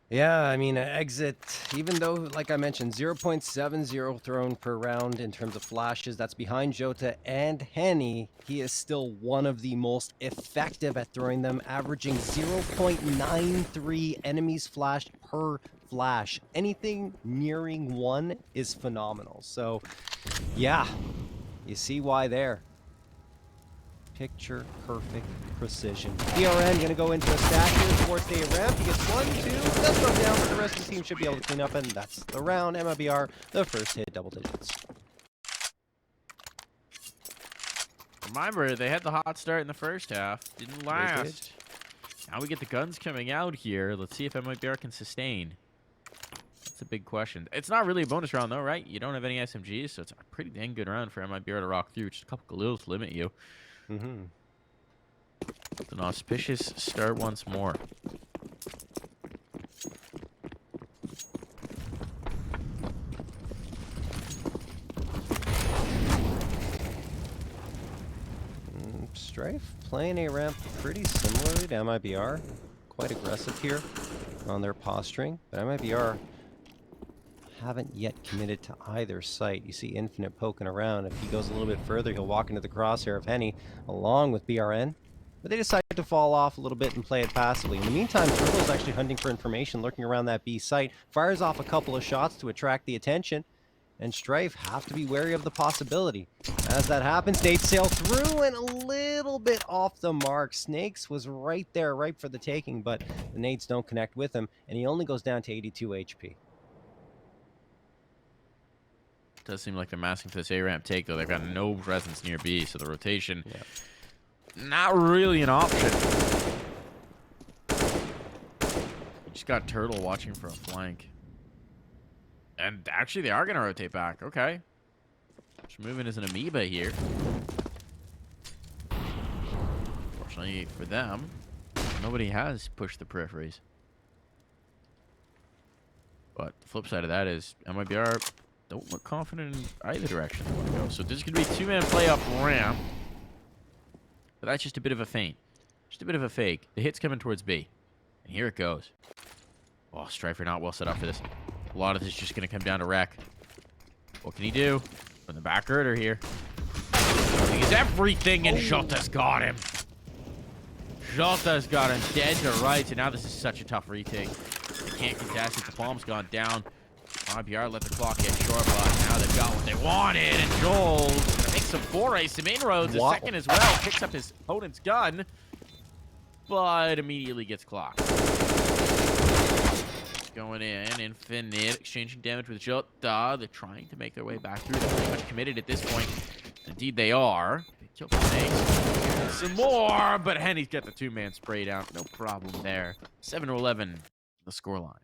Speaker 3: Yeah, I mean, Exit, even though, like I mentioned, 0.70 thrown per round in terms of flashes, that's behind Jota and Henny. He is still one of the most effective at throwing them, averaging 0.93 enemies flashed per flash. Anything nearing 1 is phenomenal. So, yeah, you see why there. Picture perfect precision. BRN gonna go into a stack here towards the ramp. He gets 1, 2, does go down, but the rest of the team should be able to clean up, and that's the round. MIBR, the first hit, double digits.
Speaker 2: Remember, they had the hot start in the first half. Didn't last. Now we get the guns coming out here. Let's see if MIBR can sustain. That's a big question. It's not really a bonus round, though, right? You don't have any SMGs, so it's a pretty dang good round for MIBR to rock through. Just a couple Galils to limit you. It's an auspicious start once more.
Speaker 3: Strife playing a ramp pretty similarly to MIBR. Quite aggressive here on their posturing, but MIBR haven't yet committed to either site. You see Infinite poking around. If he goes a little bit further, he'll walk into the crosshair of Henny along with BRN. But they decide to fall off a little bit and play it passively. In the meantime, Turtle's actually hunting for information, lurking around that B site. Fires off a couple of shots to attract the attention. And Strife have to be wary of the possibility. As that happens, they sail through and a little bit off the mark. Snakes was right there, right for the taking, but the nades don't connect with him, and he only goes down to 82 HP.
Speaker 2: Does seem like they're masking for this A-ramp take, though. They've got no presence near B, so the rotation, not really an option. You just got Turtle watching for a flank. And actually, they are going to rotate back. Okay. Just moving as an amoeba here. Fortunately for them, nobody has pushed the peripheries. But the flip side of that is MIBR don't look confident in either direction they want to go. So this is going to be a 2-man play up ramp. But that's just a bit of a feint. Just a bit of a fake. The hit's coming towards B. And here it goes. Oh, Strifer not well set up for this. A lot of this is just going to come down to Wreck. What can he do? From the back girder here. He's everything, and Jota's got him. Jota's got him dead to rights, and now this is such a tough retake. They can't contest it. The bomb's gone down. MIBR let the clock get short, but now they've got what they wanted, and Joel's going to make some forays to main roads. A second as well. Picks up his opponent's gun, but immediately gets clocked. Going in, Infinite, exchanging damage with Jota. They're trying to make their way back through. They're pretty much committed at this point. Indeed, they are. Kill for Snakes. Some more, but Henny's got the two-man spray down. No problem there. 7-11, the scoreline.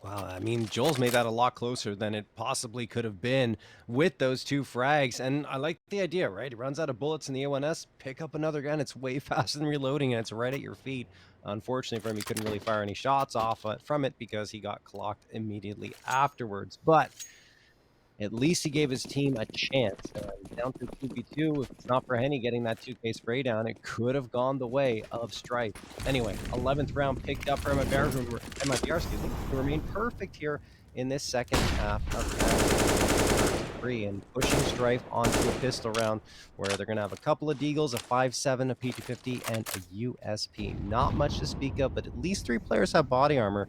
Speaker 3: Wow, I mean, Joel's made that a lot closer than it possibly could have been with those two frags. And I like the idea, right? He runs out of bullets in the A1S, pick up another gun. It's way faster than reloading, and it's right at your feet. Unfortunately for him, he couldn't really fire any shots off from it because he got clocked immediately afterwards. But at least he gave his team a chance. Down to 2v2, if it's not for Henny getting that 2K spray down, it could have gone the way of Strife. Anyway, 11th round picked up for MIBR, excuse me, who remain perfect here in this second half of round 3 and pushing Strife onto a pistol round where they're going to have a couple of deagles, a 5.7, a P250, and a USP. Not much to speak of, but at least 3 players have body armor.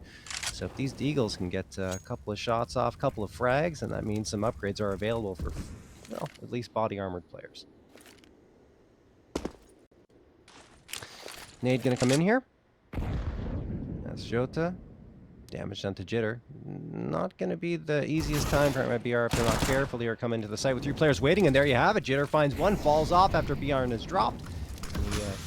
Speaker 3: So if these deagles can get a couple of shots off, a couple of frags, and that means some upgrades are available for, well, at least body armored players. Nade gonna come in here. That's Jota. Damage done to Jitter. Not gonna be the easiest time for MIBR if they're not careful here. Come into the site with 3 players waiting, and there you have it. Jitter finds one, falls off after Bjarn is dropped. He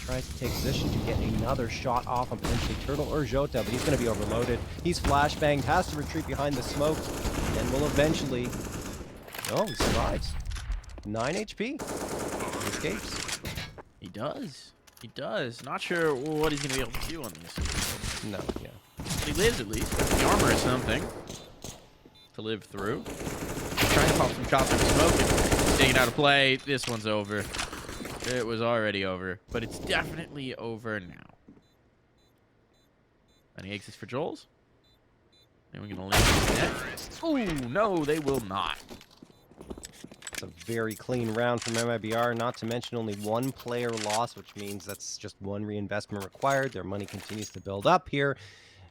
Speaker 3: tries to take position to get another shot off on potentially Turtle or Jota, but he's going to be overloaded. He's flashbanged, has to retreat behind the smoke, and will eventually... Oh, he survives. 9 HP. He escapes.
Speaker 2: He does. He does. Not sure what he's going to be able to do on this.
Speaker 3: No, yeah.
Speaker 2: But he lives at least. The armor is something to live through. Trying to pop some shots with smoke and staying out of play. This one's over. It was already over, but it's definitely over now. Any exits for Joel's? Anyone gonna leave next? Oh no, they will not.
Speaker 3: It's a very clean round from MIBR, not to mention only 1 player loss, which means that's just 1 reinvestment required. Their money continues to build up here.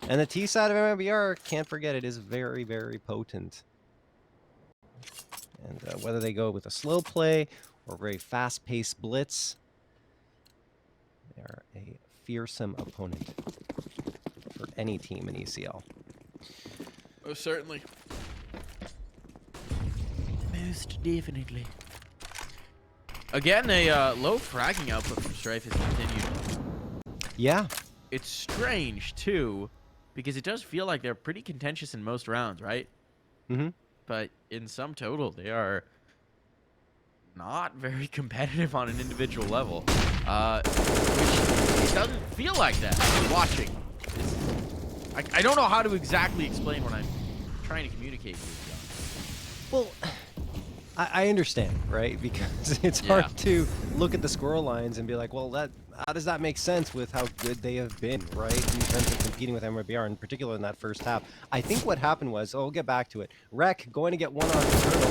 Speaker 3: And the T side of MIBR, can't forget, it is very, very potent. And whether they go with a slow play or very fast-paced blitz, they are a fearsome opponent for any team in ECL.
Speaker 2: Oh, certainly. Most definitely. Again, a low fragging output from Strife has continued.
Speaker 3: Yeah.
Speaker 2: It's strange, too, because it does feel like they're pretty contentious in most rounds, right?
Speaker 3: Mm-hmm.
Speaker 2: But in sum total, they are not very competitive on an individual level, which doesn't feel like that watching. I don't know how to exactly explain what I'm trying to communicate with you.
Speaker 3: Well, I understand, right? Because it's hard to look at the score lines and be like, well, how does that make sense with how good they have been, right? In terms of competing with MIBR, in particular in that first half. I think what happened was, we'll get back to it. Rec going to get one on Turtle.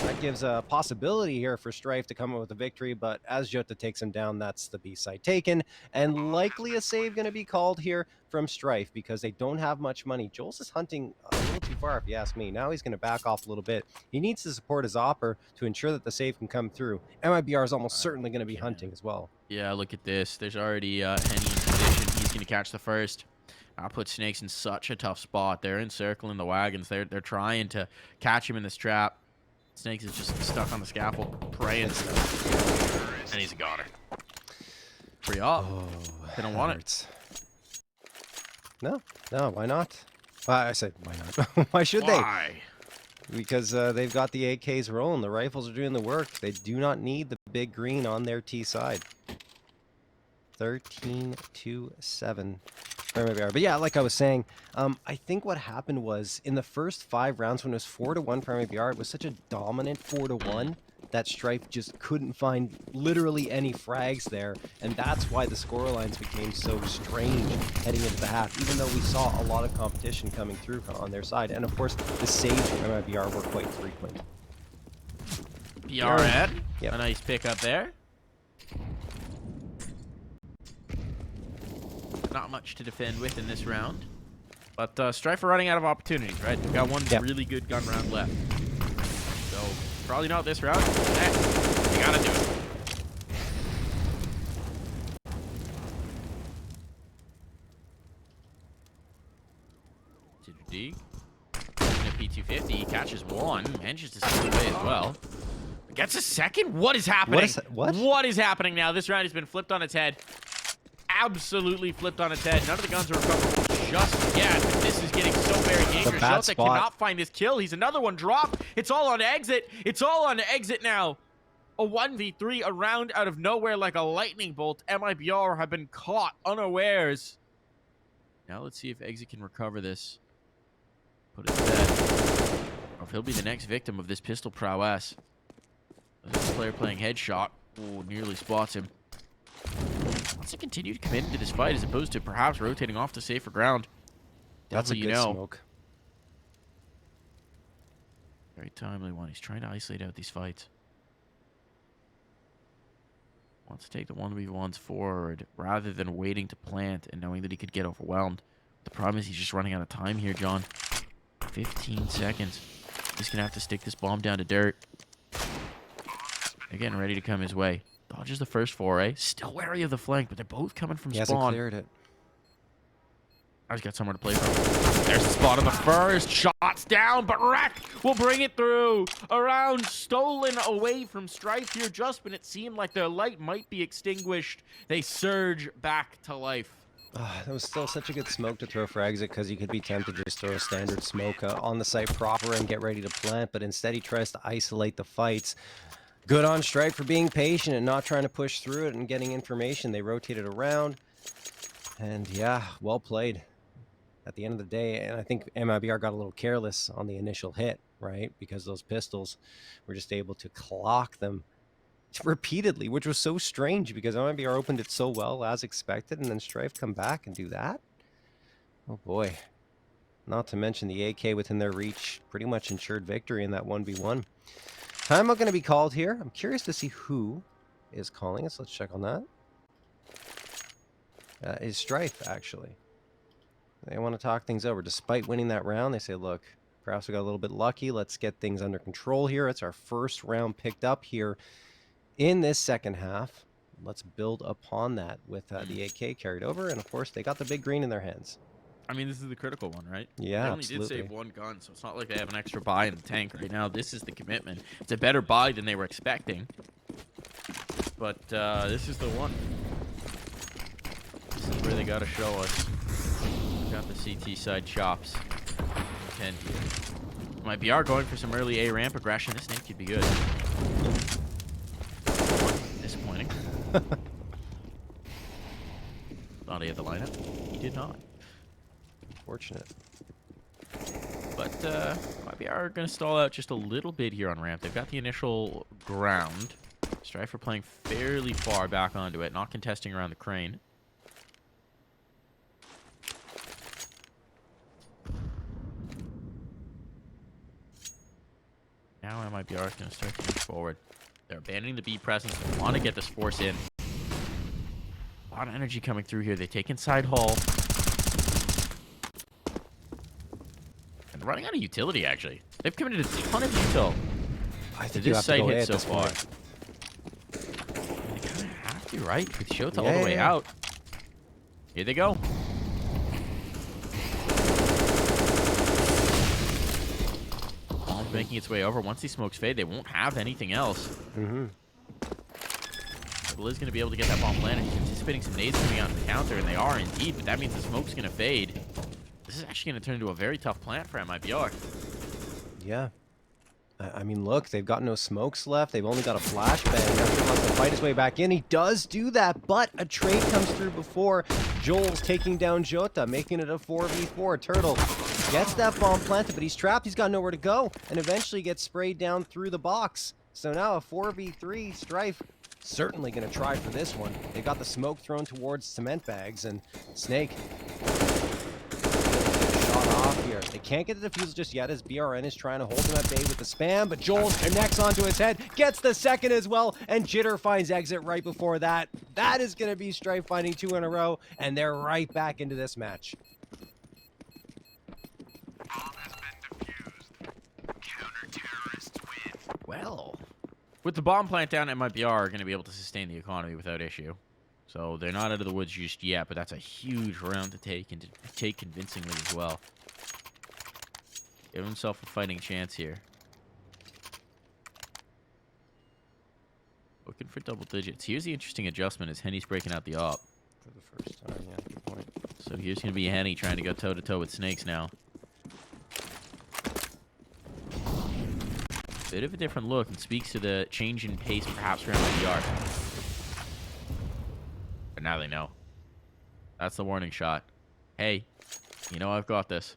Speaker 3: That gives a possibility here for Strife to come up with a victory, but as Jota takes him down, that's the B side taken. And likely a save going to be called here from Strife because they don't have much money. Jules is hunting a little too far, if you ask me. Now he's going to back off a little bit. He needs to support his opper to ensure that the save can come through. MIBR is almost certainly going to be hunting as well.
Speaker 2: Yeah, look at this. There's already Henny in position. He's going to catch the first. I'll put Snakes in such a tough spot. They're encircling the wagons. They're trying to catch him in this trap. Snakes is just stuck on the scaffold, praying. And he's a goner. Free off.
Speaker 3: Oh,
Speaker 2: they don't want it.
Speaker 3: No, why not? I said, why not? Why should they? Because they've got the AKs rolling. The rifles are doing the work. They do not need the big green on their T side. 13-7. But yeah, like I was saying, I think what happened was in the first 5 rounds when it was 4-1 for MIBR, it was such a dominant 4-1 that Strife just couldn't find literally any frags there, and that's why the scorelines became so strange heading into the half, even though we saw a lot of competition coming through on their side. And of course, the saves from MIBR were quite frequent.
Speaker 2: BRN, a nice pick up there. Not much to defend with in this round. But Strife are running out of opportunities, right? They've got one really good gun round left. So, probably not this round. Next, you gotta do it. D. A P250, he catches one, manages to steal away as well. Gets a second? What is happening?
Speaker 3: What?
Speaker 2: What is happening now? This round has been flipped on its head. Absolutely flipped on its head. None of the guns are recoverable just yet. This is getting so very dangerous. JOTA cannot find this kill. He's another one dropped. It's all on exit. It's all on exit now. A 1v3, a round out of nowhere like a lightning bolt. MIBR have been caught unawares. Now let's see if Exit can recover this. Put it to bed. Or if he'll be the next victim of this pistol prowess. This player playing headshot. Ooh, nearly spots him. Wants to continue to commit into this fight as opposed to perhaps rotating off to safer ground.
Speaker 3: That's a good smoke.
Speaker 2: Very timely one. He's trying to isolate out these fights. Wants to take the 1v1s forward rather than waiting to plant and knowing that he could get overwhelmed. The problem is he's just running out of time here, John. 15 seconds. He's going to have to stick this bomb down to dirt. They're getting ready to come his way. Dodges the first foray. Still wary of the flank, but they're both coming from spawn.
Speaker 3: He hasn't cleared it.
Speaker 2: I just got somewhere to play from. There's the spot on the first. Shots down, but Wreck will bring it through. A round stolen away from Strife here just when it seemed like their light might be extinguished. They surge back to life.
Speaker 3: That was still such a good smoke to throw for Exit because you could be tempted to just throw a standard smoke on the site proper and get ready to plant, but instead he tries to isolate the fights. Good on Strife for being patient and not trying to push through it and getting information. They rotated around, and yeah, well played at the end of the day. And I think MIBR got a little careless on the initial hit, right? Because those pistols were just able to clock them repeatedly, which was so strange because MIBR opened it so well as expected, and then Strife come back and do that. Oh boy. Not to mention the AK within their reach pretty much ensured victory in that 1v1. Timeout going to be called here. I'm curious to see who is calling us. Let's check on that. Is Strife, actually. They want to talk things over. Despite winning that round, they say, look, perhaps we got a little bit lucky. Let's get things under control here. It's our first round picked up here in this second half. Let's build upon that with the AK carried over. And, of course, they got the big green in their hands.
Speaker 2: I mean, this is the critical one, right?
Speaker 3: Yeah,
Speaker 2: they only did save one gun, so it's not like they have an extra buy in the tank right now. This is the commitment. It's a better buy than they were expecting. But this is the one. This is where they got to show us. Got the CT side chops. 10 here. MIBR going for some early A ramp aggression. This name could be good. Disappointing. Thought he had the lineup. He did not.
Speaker 3: Fortunate.
Speaker 2: But MIBR are going to stall out just a little bit here on ramp. They've got the initial ground. Strife are playing fairly far back onto it, not contesting around the crane. Now MIBR is going to start to move forward. They're abandoning the B presence. They want to get this force in. A lot of energy coming through here. They take inside hall. And they're running out of utility, actually. They've committed a ton of util.
Speaker 3: I think you have to go hit so far.
Speaker 2: They kind of have to, right? With JOTA all the way out. Here they go. Making its way over. Once these smokes fade, they won't have anything else. Blizz going to be able to get that bomb planted. He's anticipating some nades coming out in the counter, and they are indeed, but that means the smoke's going to fade. This is actually going to turn into a very tough plant for MIBR.
Speaker 3: Yeah. I mean, look, they've got no smokes left. They've only got a flashbang. After wants to fight his way back in. He does do that, but a trade comes through before. Joel's taking down JOTA, making it a 4v4. Turtle gets that bomb planted, but he's trapped. He's got nowhere to go, and eventually gets sprayed down through the box. So now a 4v3. Strife certainly going to try for this one. They got the smoke thrown towards cement bags, and Snake shot off here. They can't get the defusal just yet as BRN is trying to hold him at bay with the spam, but Joel connects onto his head, gets the second as well, and Jitter finds exit right before that. That is going to be Strife finding 2 in a row, and they're right back into this match.
Speaker 2: Well, with the bomb plant down, MIBR are going to be able to sustain the economy without issue. So they're not out of the woods just yet, but that's a huge round to take, and to take convincingly as well. Give himself a fighting chance here. Looking for double digits. Here's the interesting adjustment as Henny's breaking out the op.
Speaker 3: For the first time, yeah, good point.
Speaker 2: So here's going to be Henny trying to go toe-to-toe with Snakes now. Bit of a different look and speaks to the change in pace perhaps for MIBR. But now they know. That's the warning shot. Hey, you know I've got this.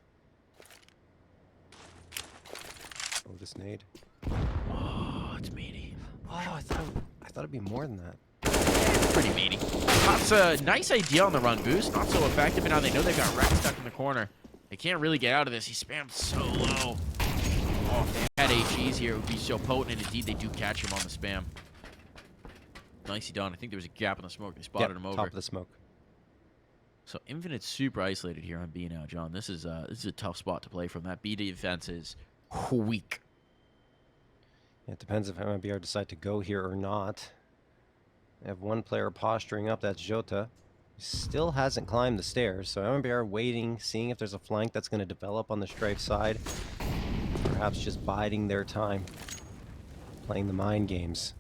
Speaker 3: Oh, this nade.
Speaker 2: Oh, it's meaty.
Speaker 3: Oh, I thought it'd be more than that.
Speaker 2: It's pretty meaty. That's a nice idea on the run boost. Not so effective, and now they know they've got Rex stuck in the corner. They can't really get out of this. He spammed so low. Oh, if they had HEs here, it would be so potent, and indeed they do catch him on the spam. Nicely done. I think there was a gap in the smoke. They spotted him over.
Speaker 3: Top of the smoke.
Speaker 2: So Infinite's super isolated here on B now, John. This is a tough spot to play from. That B defense is weak.
Speaker 3: It depends if MIBR decide to go here or not. They have one player posturing up. That's Jota. He still hasn't climbed the stairs, so MIBR waiting, seeing if there's a flank that's going to develop on the Strife side. Perhaps just biding their time, playing the mind games.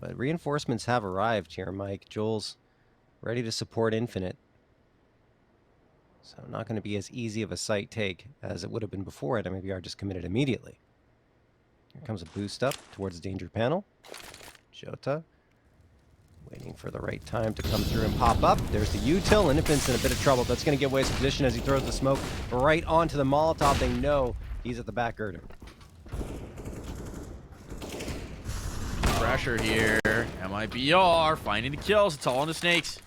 Speaker 3: But reinforcements have arrived here, Mike. Joel's ready to support Infinite. So not going to be as easy of a site take as it would have been before it. MIBR just committed immediately. Here comes a boost up towards the danger panel. Jota waiting for the right time to come through and pop up. There's the util, and Infinite's in a bit of trouble. That's going to give away his position as he throws the smoke right onto the Molotov. They know he's at the back girder.
Speaker 2: Pressure here. MIBR finding the kills. It's all on the Snakes.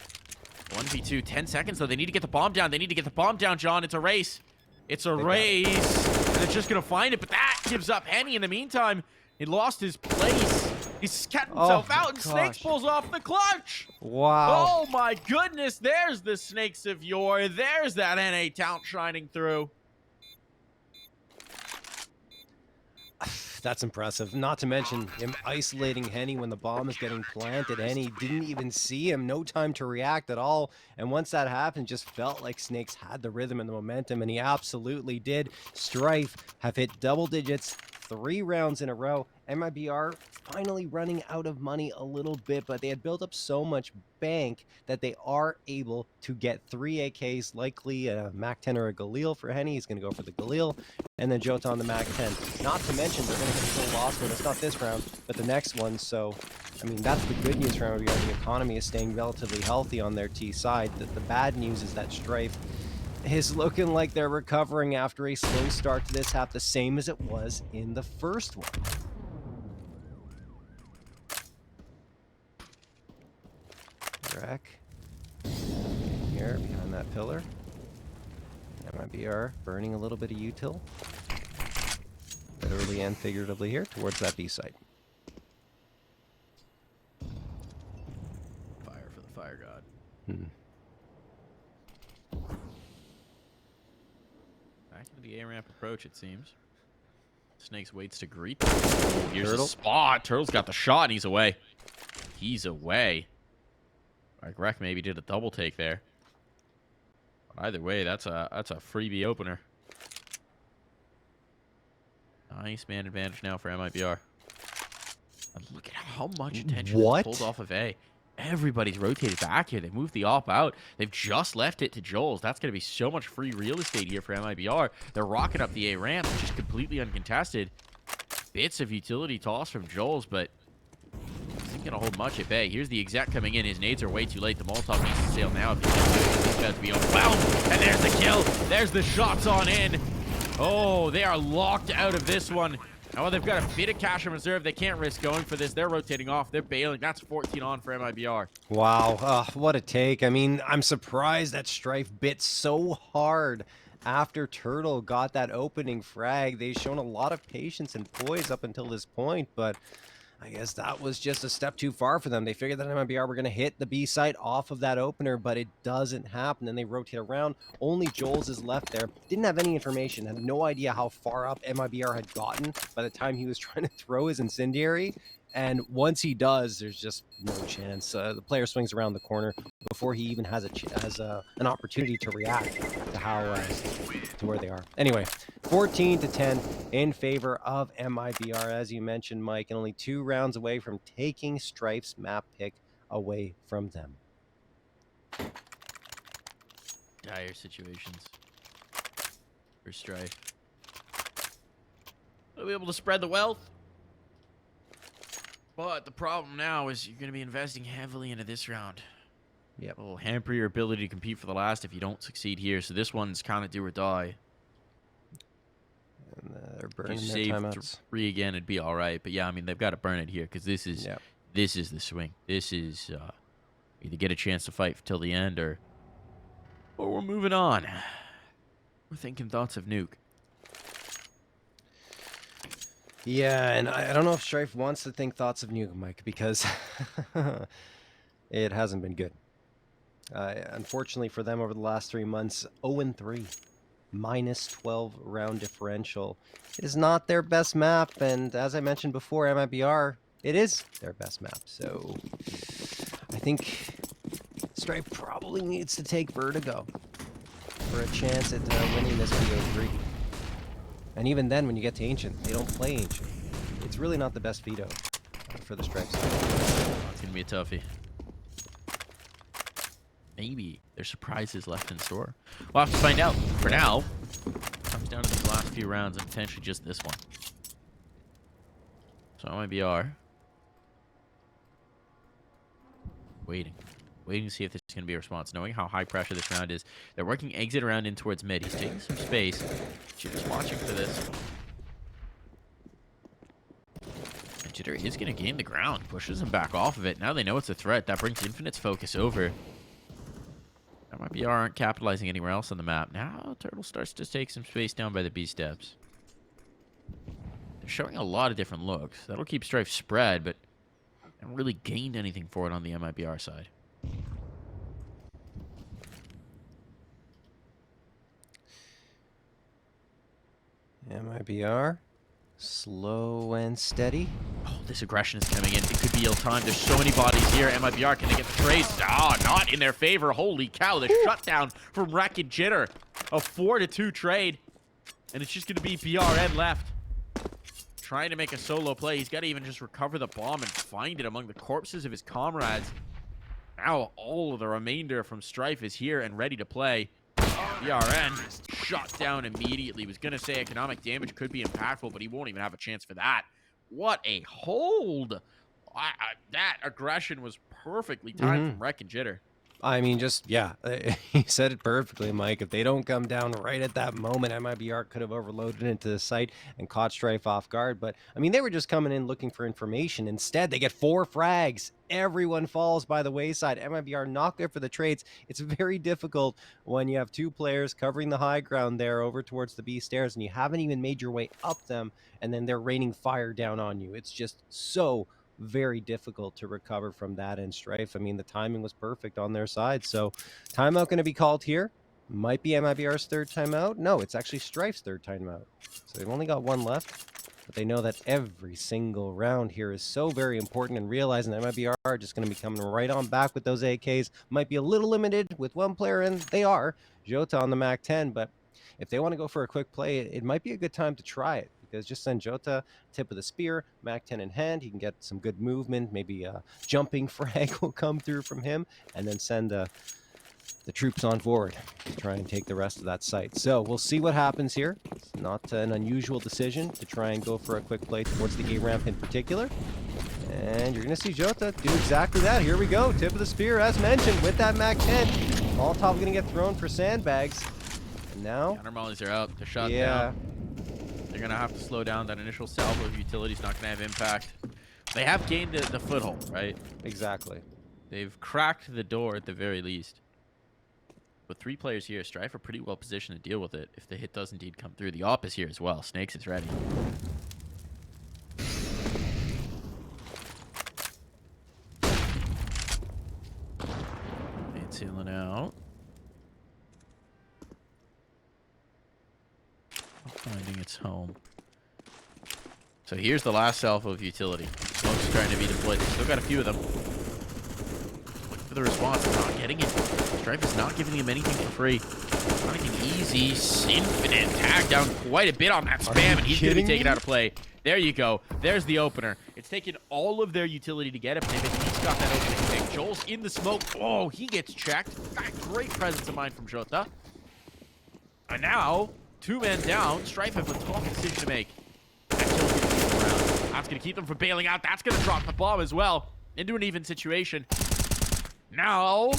Speaker 2: 1v2. 10 seconds, though. They need to get the bomb down. They need to get the bomb down, John. It's a race. It's a race. And it's just going to find it, but that gives up Henny in the meantime. He lost his place. He's kept himself out, and Snakes pulls off the clutch.
Speaker 3: Wow.
Speaker 2: Oh, my goodness. There's the Snakes of yore. There's that NA talent shining through.
Speaker 3: That's impressive. Not to mention him isolating Henny when the bomb is getting planted. Henny didn't even see him. No time to react at all. And once that happened, just felt like Snakes had the rhythm and the momentum, and he absolutely did. Strife have hit double digits 3 rounds in a row. MIBR finally running out of money a little bit, but they had built up so much bank that they are able to get 3 AKs, likely a MAC-10 or a Galil for Henny. He's going to go for the Galil, and then Jota on the MAC-10. Not to mention, they're going to get a full loss one. It's not this round, but the next one. So, I mean, that's the good news for MIBR. The economy is staying relatively healthy on their T side. The bad news is that Strife is looking like they're recovering after a slow start to this half, the same as it was in the first one. Rack here behind that pillar. MIBR burning a little bit of util, literally and figuratively here towards that B site.
Speaker 2: Fire for the fire god. Back into the A-ramp approach, it seems. Snakes waits to greet them. Oh, here's a spot. Turtle's got the shot, and he's away. He's away. Like Rec maybe did a double take there. But either way, that's a freebie opener. Nice man advantage now for MIBR. And look at how much attention is pulled off of A. Everybody's rotated back here. They moved the op out. They've just left it to Joel's. That's going to be so much free real estate here for MIBR. They're rocking up the A ramp, just completely uncontested. Bits of utility toss from Joel's, but isn't gonna hold much at bay. Here's the exec coming in. His nades are way too late. The Molotov needs to sail now if he can do it. He's about to be overwhelmed. And there's the kill. There's the shots on in. Oh, they are locked out of this one. Oh, they've got a bit of cash in reserve. They can't risk going for this. They're rotating off. They're bailing. That's 14 on for MIBR.
Speaker 3: Wow, what a take. I mean, I'm surprised that Strife bit so hard after Turtle got that opening frag. They've shown a lot of patience and poise up until this point, but I guess that was just a step too far for them. They figured that MIBR were going to hit the B site off of that opener, but it doesn't happen. And they rotate around. Only Joel's is left there. Didn't have any information. Had no idea how far up MIBR had gotten by the time he was trying to throw his incendiary. And once he does, there's just no chance. The player swings around the corner. before he even has an opportunity to react to how to where they are. Anyway, 14-10 in favor of MIBR, as you mentioned, Mike, and only 2 rounds away from taking Strife's map pick away from them.
Speaker 2: Dire situations for Strife. They'll be able to spread the wealth. But the problem now is you're going to be investing heavily into this round.
Speaker 3: Yep.
Speaker 2: It'll hamper your ability to compete for the last if you don't succeed here. So this one's kind of do or die.
Speaker 3: And they're burning
Speaker 2: If you
Speaker 3: their
Speaker 2: save
Speaker 3: timeouts.
Speaker 2: 3 again, it'd be all right. But yeah, I mean, they've got to burn it here because this is the swing. This is either get a chance to fight till the end or we're moving on. We're thinking thoughts of nuke.
Speaker 3: Yeah, and I don't know if Strife wants to think thoughts of nuke, Mike, because it hasn't been good. Unfortunately for them over the last 3 months, 0-3, minus 12 round differential. It is not their best map, and as I mentioned before, MIBR, it is their best map. So I think Strife probably needs to take Vertigo for a chance at winning this VO3. And even then, when you get to Ancient, they don't play Ancient. It's really not the best veto for the Strife side.
Speaker 2: It's going to be a toughie. Maybe there's surprises left in store. We'll have to find out. For now, it comes down to these last few rounds and potentially just this one. So MIBR waiting to see if there's going to be a response. Knowing how high pressure this round is, they're working exit around in towards mid. He's taking some space. Jitter's watching for this. And Jitter is going to gain the ground. Pushes him back off of it. Now they know it's a threat. That brings Infinite's focus over. MIBR aren't capitalizing anywhere else on the map. Now Turtle starts to take some space down by the B steps. They're showing a lot of different looks. That'll keep Strife spread, but they haven't really gained anything for it on the MIBR side.
Speaker 3: MIBR, slow and steady.
Speaker 2: Oh, this aggression is coming in. It could be ill-timed. There's so many bodies here. MIBR, can they get the trades? Ah, not in their favor. Holy cow, the shutdown from Vertigo. A 4-2 trade. And it's just going to be BRN left. Trying to make a solo play. He's got to even just recover the bomb and find it among the corpses of his comrades. Now all of the remainder from Strife is here and ready to play. BRN shot down immediately. Was going to say economic damage could be impactful, but he won't even have a chance for that. What a hold. That aggression was perfectly timed from Vertigo.
Speaker 3: I mean, just, yeah, he said it perfectly, Mike. If they don't come down right at that moment, MIBR could have overloaded into the site and caught Strife off guard. But, I mean, they were just coming in looking for information. Instead, they get 4 frags. Everyone falls by the wayside. MIBR not good for the trades. It's very difficult when you have 2 players covering the high ground there over towards the B stairs, and you haven't even made your way up them, and then they're raining fire down on you. It's just so very difficult to recover from that in Strife. I mean, the timing was perfect on their side. So timeout going to be called here. Might be MIBR's 3rd timeout. No, it's actually Strife's 3rd timeout. So they've only got 1 left. But they know that every single round here is so very important, and realizing that MIBR are just going to be coming right on back with those AKs. Might be a little limited with 1 player, and they are. JOTA on the MAC-10, but if they want to go for a quick play, it might be a good time to try it. Because just send JOTA tip of the spear, MAC-10 in hand. He can get some good movement. Maybe a jumping frag will come through from him, and then send the troops on forward to try and take the rest of that site. So we'll see what happens here. It's not an unusual decision to try and go for a quick play towards the A ramp in particular. And you're going to see JOTA do exactly that. Here we go. Tip of the spear, as mentioned, with that MAC-10. Molotov going to get thrown for sandbags. And now...
Speaker 2: Counter mollies are out. They're shot down. They're going to have to slow down. That initial salvo of utility's not going to have impact. They have gained the foothold, right?
Speaker 3: Exactly.
Speaker 2: They've cracked the door at the very least. With 3 players here, Strife are pretty well positioned to deal with it if the hit does indeed come through. The op is here as well. Snakes is ready. It's healing out. Finding its home. So here's the last salvo of utility. Smoke's trying to be deployed. They've still got a few of them. Look for for the response. They're not getting it. Strife is not giving him anything for free. Not anything easy. Infinite tag down quite a bit on that spam, and he's going to be taken out of play. There you go. There's the opener. It's taken all of their utility to get him, and he's got that opening pick. Joel's in the smoke. Oh, he gets checked. That great presence of mind from JOTA. And now, 2 men down. Strife have a tough decision to make. That's going to keep them from bailing out. That's going to drop the bomb as well into an even situation. Now,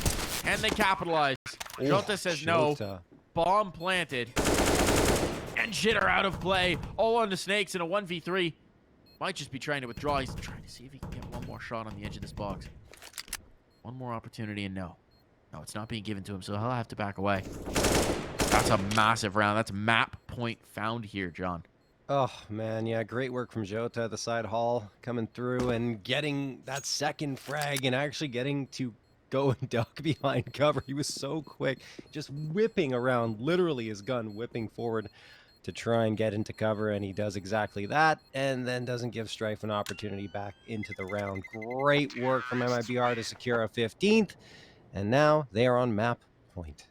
Speaker 2: can they capitalize? JOTA says no. Bomb planted. And Jitter out of play. All on the Snakes in a 1v3. Might just be trying to withdraw. He's trying to see if he can get one more shot on the edge of this box. One more opportunity, and no. No, it's not being given to him, so he'll have to back away. That's a massive round. That's map point found here, John.
Speaker 3: Oh, man, yeah, great work from JOTA at the side hall, coming through and getting that second frag and actually getting to go and duck behind cover. He was so quick, just whipping around, literally his gun whipping forward to try and get into cover, and he does exactly that, and then doesn't give Strife an opportunity back into the round. Great work from MIBR to secure a 15th, and now they are on map point.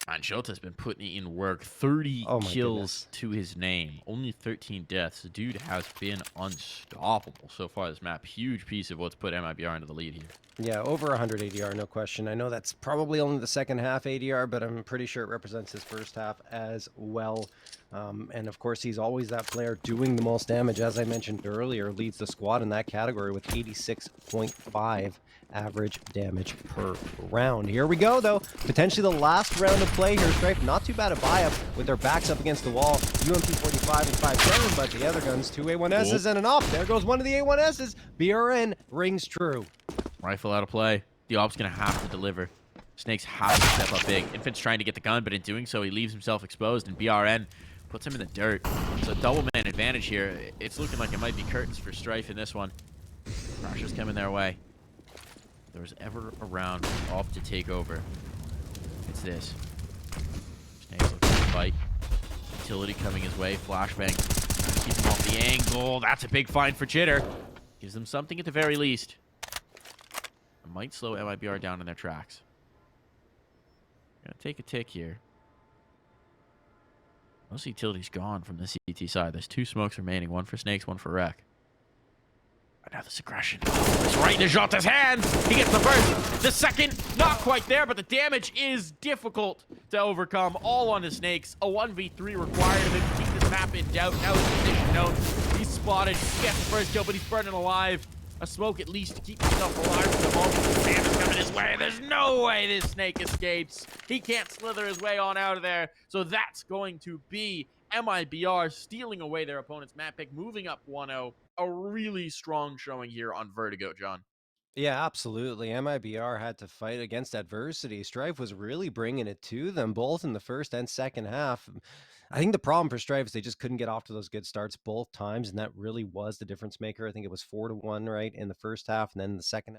Speaker 2: And JOTA's been putting in work. 30 kills
Speaker 3: goodness.
Speaker 2: to his name. Only 13 deaths. The dude has been unstoppable so far this map. Huge piece of what's put MIBR into the lead here.
Speaker 3: Yeah, over 100 ADR, no question. I know that's probably only the second half ADR, but I'm pretty sure it represents his first half as well. And of course, he's always that player doing the most damage. As I mentioned earlier, leads the squad in that category with 86.5 average damage per round. Here we go, though. Potentially the last round of play here. Strife, not too bad a buy-up with their backs up against the wall. UMP 45 and 5-7, but the other guns, 2 A1Ss and an op. There goes one of the A1Ss. BRN rings true.
Speaker 2: Rifle out of play. The op's going to have to deliver. Snakes have to step up big. Infant's trying to get the gun, but in doing so, he leaves himself exposed, and BRN puts him in the dirt. So double man advantage here. It's looking like it might be curtains for Strife in this one. Pressure's coming their way. If there was ever a round for op to take over, it's this. Snakes looking to fight. Utility coming his way. Flashbang. Keep him off the angle. That's a big find for Jitter. Gives them something at the very least. It might slow MIBR down in their tracks. Gonna take a tick here. Most utility's gone from the CT side. There's 2 smokes remaining. One for Snakes, one for Wreck. And now this aggression. It's right in JOTA's hands. He gets the first. The second, not quite there, but the damage is difficult to overcome. All on the Snakes. A 1v3 required of him to keep this map in doubt. Now his position known. He's spotted. He gets the first kill, but he's burning alive. A smoke at least to keep himself alive for the moment. The sand is coming his way. There's no way this Snake escapes. He can't slither his way on out of there. So that's going to be MIBR stealing away their opponent's map pick, moving up 1-0. A really strong showing here on Vertigo, John.
Speaker 3: Yeah, absolutely. MIBR had to fight against adversity. Strife was really bringing it to them, both in the first and second half. I think the problem for Strife is they just couldn't get off to those good starts both times, and that really was the difference maker. I think it was 4-1, right, in the first half, and then the second